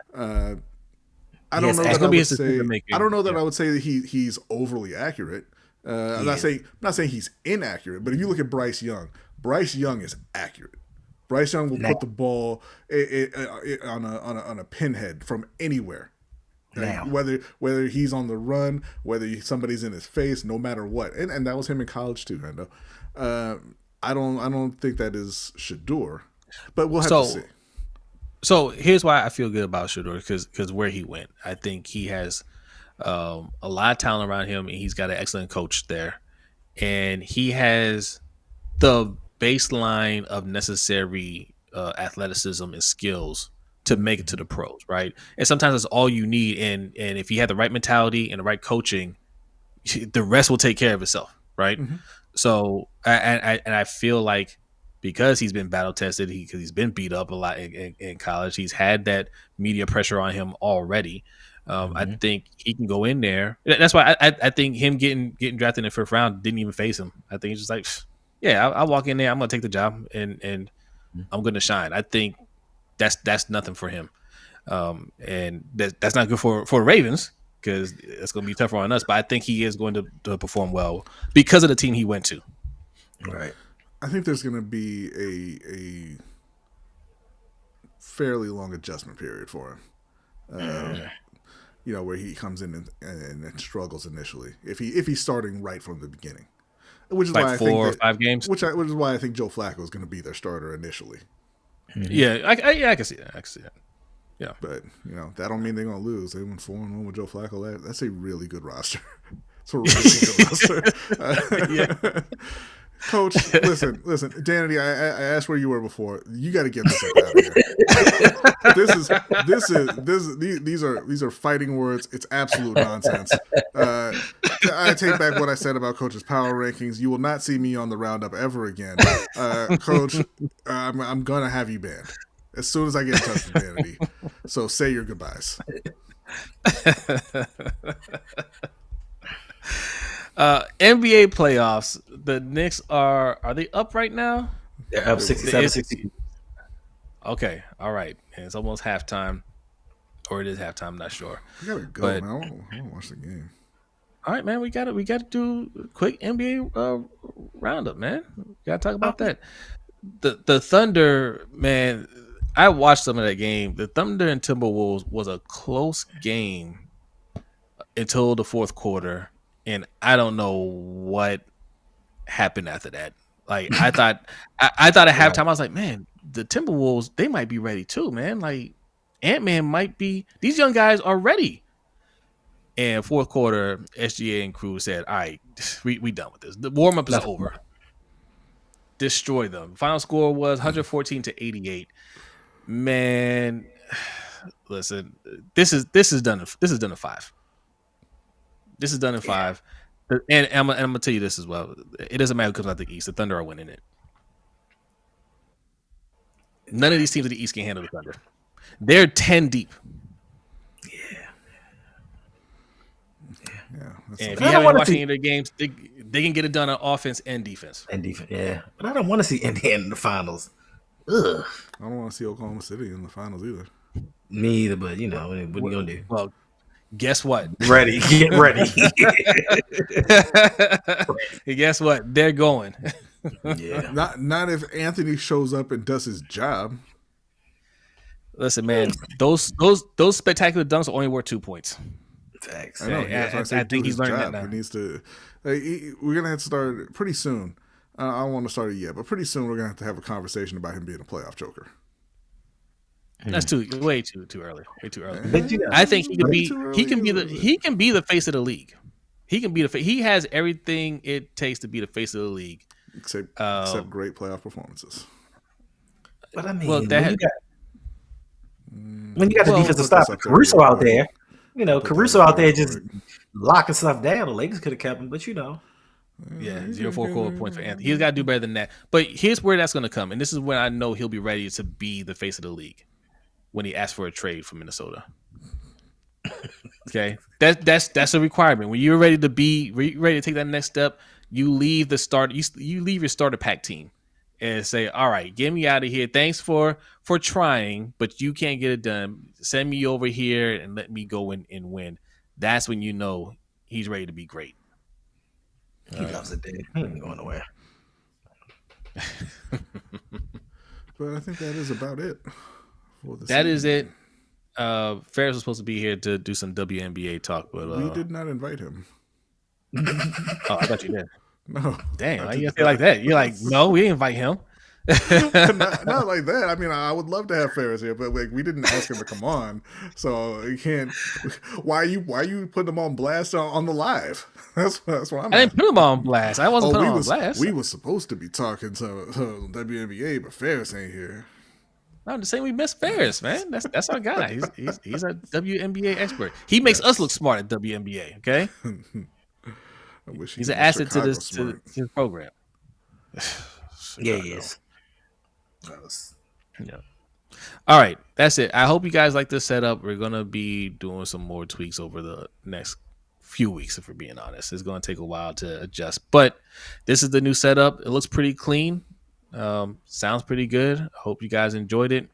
I don't know that I would say that he's overly accurate. I'm not saying he's inaccurate, but if you look at Bryce Young is accurate. Bryce Young will put the ball on a pinhead from anywhere. Whether he's on the run, whether somebody's in his face, no matter what. And that was him in college too, Hendo. I don't think that is Shedeur, but we'll have to see. So here's why I feel good about Shedeur, because where he went, I think he has a lot of talent around him, and he's got an excellent coach there, and he has the baseline of necessary athleticism and skills to make it to the pros, right? And sometimes that's all you need, and if you have the right mentality and the right coaching, the rest will take care of itself, right? Mm-hmm. So I feel like, because he's been battle tested, because he's been beat up a lot in college, he's had that media pressure on him already. I think he can go in there. That's why I think him getting drafted in the first round didn't even face him. I think he's just like, yeah, I'll walk in there, I'm gonna take the job, and I'm gonna shine. I think that's nothing for him, and that's not good for the Ravens, because it's gonna be tougher on us. But I think he is going to perform well because of the team he went to. Right. I think there's going to be a fairly long adjustment period for him. Where he comes in and struggles initially. If he's starting right from the beginning, which is like why 4 or 5 games. Which is why I think Joe Flacco is going to be their starter initially. Mm-hmm. Yeah, I can see that. Yeah, but that don't mean they're going to lose. They went 4-1 with Joe Flacco. That's a really good roster. It's a really good roster. Yeah. Coach, listen, Danity, I asked where you were before. You got to get this up out of here. These are fighting words. It's absolute nonsense. I take back what I said about Coach's power rankings. You will not see me on the roundup ever again. Coach, I'm gonna have you banned as soon as I get in touch with Danity. So say your goodbyes. NBA playoffs. The Knicks are they up right now? They're up 67-60. Okay, all right. And it's almost halftime, or it is halftime. I'm not sure. We gotta go, man. I want to watch the game. All right, man. We gotta do a quick NBA roundup, man. We gotta talk about that. The Thunder, man. I watched some of that game. The Thunder and Timberwolves was a close game until the fourth quarter. And I don't know what happened after that. Like I thought at halftime, I was like, man, the Timberwolves, they might be ready too, man. Like Ant-Man might be. These young guys are ready. And fourth quarter, SGA and crew said, all right, we done with this. The warm-up is over. Destroy them. Final score was 114-88. Man, listen, this is done. This is done in 5. This is done in 5. And I'm gonna tell you this as well. It doesn't matter who comes out the East. The Thunder are winning it. None of these teams in the East can handle the Thunder. They're 10 deep. Yeah. And if you haven't watched any of their games, they can get it done on offense and defense. Yeah. But I don't want to see Indiana in the finals. Ugh. I don't want to see Oklahoma City in the finals either. Me either, but what are you gonna do? Well, guess what? Ready. Get ready. Guess what? They're going. Yeah. Not if Anthony shows up and does his job. Listen, man, those spectacular dunks are only worth 2 points. Facts. I know. I think he's learning that now. He needs to. We're gonna have to start pretty soon. I don't want to start it yet, but pretty soon we're gonna have a conversation about him being a playoff joker. That's way too early. Way too early. But, I think he can be the face of the league. He can be he has everything it takes to be the face of the league. Except great playoff performances. But I mean, well, when you got the defensive stopper, Caruso out there, Caruso out there just locking stuff down. The Lakers could have kept him, but Yeah, 0.4 points for Anthony. He's got to do better than that. But here's where that's going to come, and this is when I know he'll be ready to be the face of the league when he asks for a trade from Minnesota. Okay, that's a requirement. When you're ready to take that next step, you leave the start. You leave your starter pack team and say, "All right, get me out of here. Thanks for trying, but you can't get it done. Send me over here and let me go and win." That's when you know he's ready to be great. He loves it, dude. He ain't going nowhere. But I think that is about it. That is it. Ferris was supposed to be here to do some WNBA talk, but we did not invite him. Oh, I thought you did. No. Damn, why you feel like that? You're like, no, we didn't invite him. not like that. I mean, I would love to have Ferris here, but we didn't ask him to come on, so you can't. Why are you putting him on blast on the live? That's what I'm. I didn't put him on blast. I wasn't putting him on blast. We were supposed to be talking to WNBA, but Ferris ain't here. No, I'm just saying we miss Ferris, man. That's our guy. He's a WNBA expert. He makes us look smart at WNBA. Okay. I wish he's an asset to this program. Yeah, he is. Yeah. All right, that's it. I hope you guys like this setup. We're gonna be doing some more tweaks over the next few weeks, if we're being honest. It's gonna take a while to adjust, but this is the new setup. It looks pretty clean. Sounds pretty good. I hope you guys enjoyed it.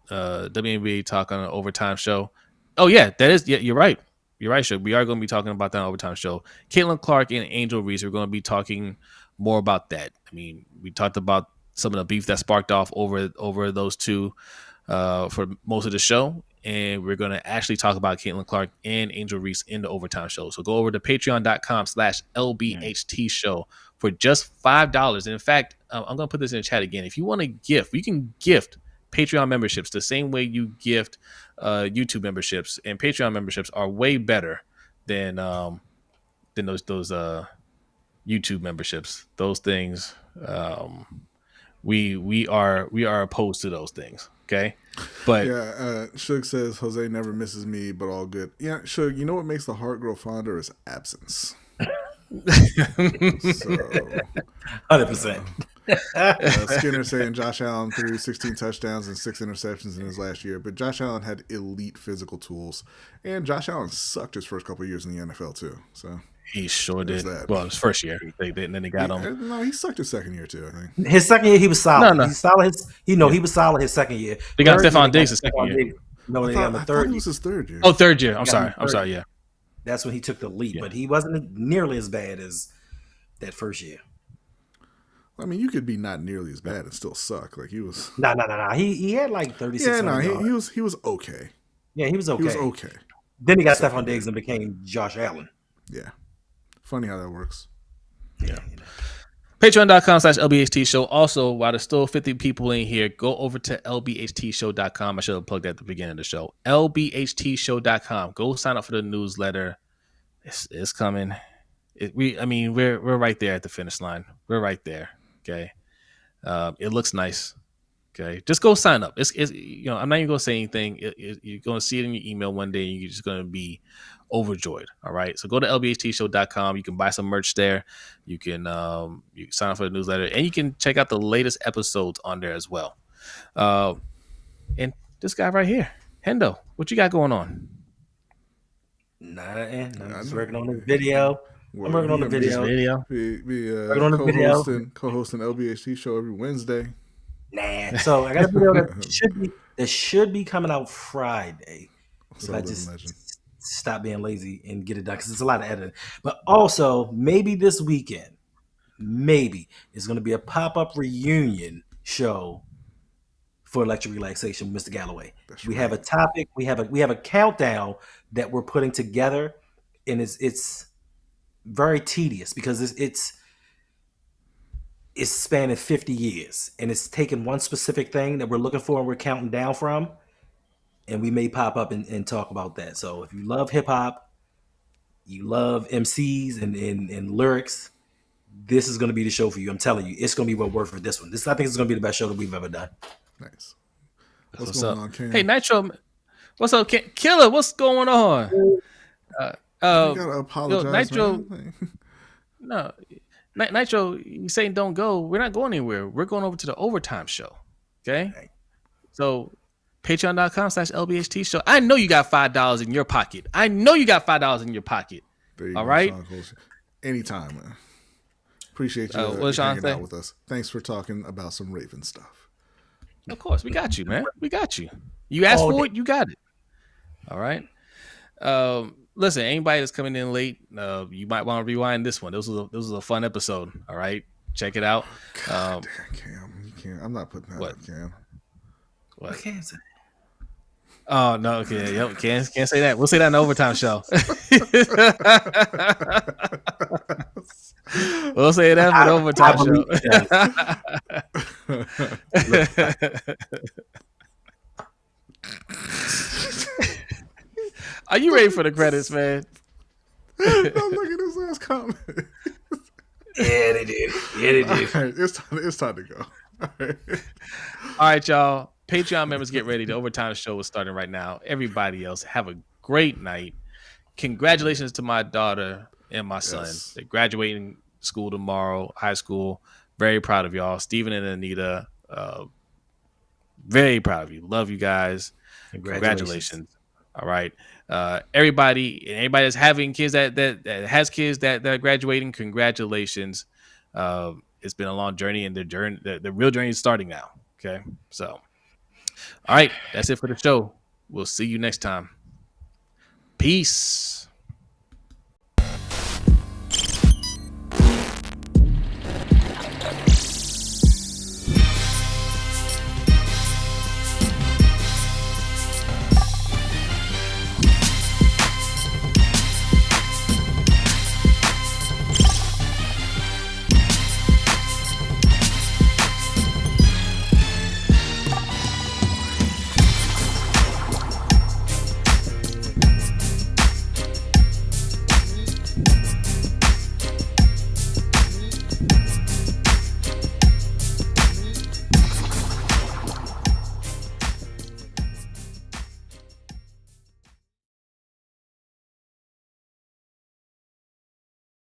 WNBA talk on an overtime show. Oh yeah, that is. Yeah, you're right. You're right, Shook. We are going to be talking about that on overtime show. Caitlin Clark and Angel Reese are going to be talking more about that. I mean, we talked about some of the beef that sparked off over those two for most of the show. And we're going to actually talk about Caitlin Clark and Angel Reese in the overtime show. So go over to patreon.com/LBHT Show for just $5. And in fact, I'm going to put this in the chat again. If you want to gift, you can gift Patreon memberships the same way you gift YouTube memberships. And Patreon memberships are way better than those YouTube memberships. Those things, we are opposed to those things. Okay, but Yeah, Suge says Jose never misses me, but all good. Yeah, Suge, you know what makes the heart grow fonder is absence. So 100%. Skinner saying Josh Allen threw 16 touchdowns and 6 interceptions in his last year, but Josh Allen had elite physical tools, and Josh Allen sucked his first couple of years in the NFL too. So he sure did. that. Well, his first year, they didn't. Then they got him. No, he sucked his second year too. I think His second year, he was solid. No. He's solid. He was solid his second year. They got Third Stephon year, Diggs his second year. No, I they got thought, him the I thought third it year. was his third year. Oh, third year. I'm got sorry. him I'm third sorry. year. Yeah. That's when he took the leap, Yeah. but he wasn't nearly as bad as that first year. I mean, you could be not nearly as bad and still suck. Like he was. No. He had like 36. Yeah, no, he was okay. Yeah, he was okay. He was okay. Then he got Stephon Diggs and became Josh Allen. Yeah, funny how that works. Yeah. Patreon.com/LBHT Show. Also, while there's still 50 people in here, go over to LBHTShow.com. I should have plugged that at the beginning of the show. LBHTShow.com. Go sign up for the newsletter. It's coming. We're right there at the finish line. We're right there. Okay. It looks nice. Okay. Just go sign up. It's I'm not even going to say anything. You're going to see it in your email one day and you're just going to be overjoyed. All right. So go to LBHTShow.com. You can buy some merch there. You can sign up for the newsletter and you can check out the latest episodes on there as well. And this guy right here, Hendo, what you got going on? I'm just working on the video. I'm working on the video. Working on the video. Co-hosting LBHT Show every Wednesday. Nah. So I got a video that should be coming out Friday. If I just stop being lazy and get it done, because it's a lot of editing. But also, maybe this weekend, it's going to be a pop-up reunion show for Electric Relaxation with Mr. Galloway. We have a topic. We have a countdown that we're putting together, and it's very tedious because it's spanning 50 years, and it's taking one specific thing that we're looking for and we're counting down from, and we may pop up and talk about that. So if you love hip hop, you love MCs and lyrics, this is going to be the show for you. I'm telling you, it's going to be what worked for this one. I think it's going to be the best show that we've ever done. Nice. What's going on, Cam? Hey, Nitro. What's up, Killer? What's going on? You gotta apologize, Nitro. man. No, Nitro. You saying don't go? We're not going anywhere. We're going over to the overtime show. Okay. So, Patreon.com/LBHT Show. I know you got $5 in your pocket. All right. Anytime, man. Appreciate you hanging out with us. Thanks for talking about some Raven stuff. Of course, we got you, man. We got you. You asked for it, you got it. All right. Listen, anybody that's coming in late, you might want to rewind this one. This was a fun episode. All right, check it out. God damn, Cam, you can't. I'm not putting that up, Cam. What? I can't say. Oh no, okay, yep, can't say that. We'll say that in the overtime show. We'll say that for the overtime show. Are you ready for the credits, man? Don't look at this last comment. Yeah, they did. All right, it's time to go. All right, y'all. Patreon members, get ready. The overtime show is starting right now. Everybody else, have a great night. Congratulations to my daughter and my son. They're graduating school tomorrow, high school. Very proud of y'all. Steven and Anita, very proud of you. Love you guys. Congratulations. All right. Anybody that's having kids that has kids that are graduating, congratulations. It's been a long journey, and the real journey is starting now. Okay. So, all right. That's it for the show. We'll see you next time. Peace.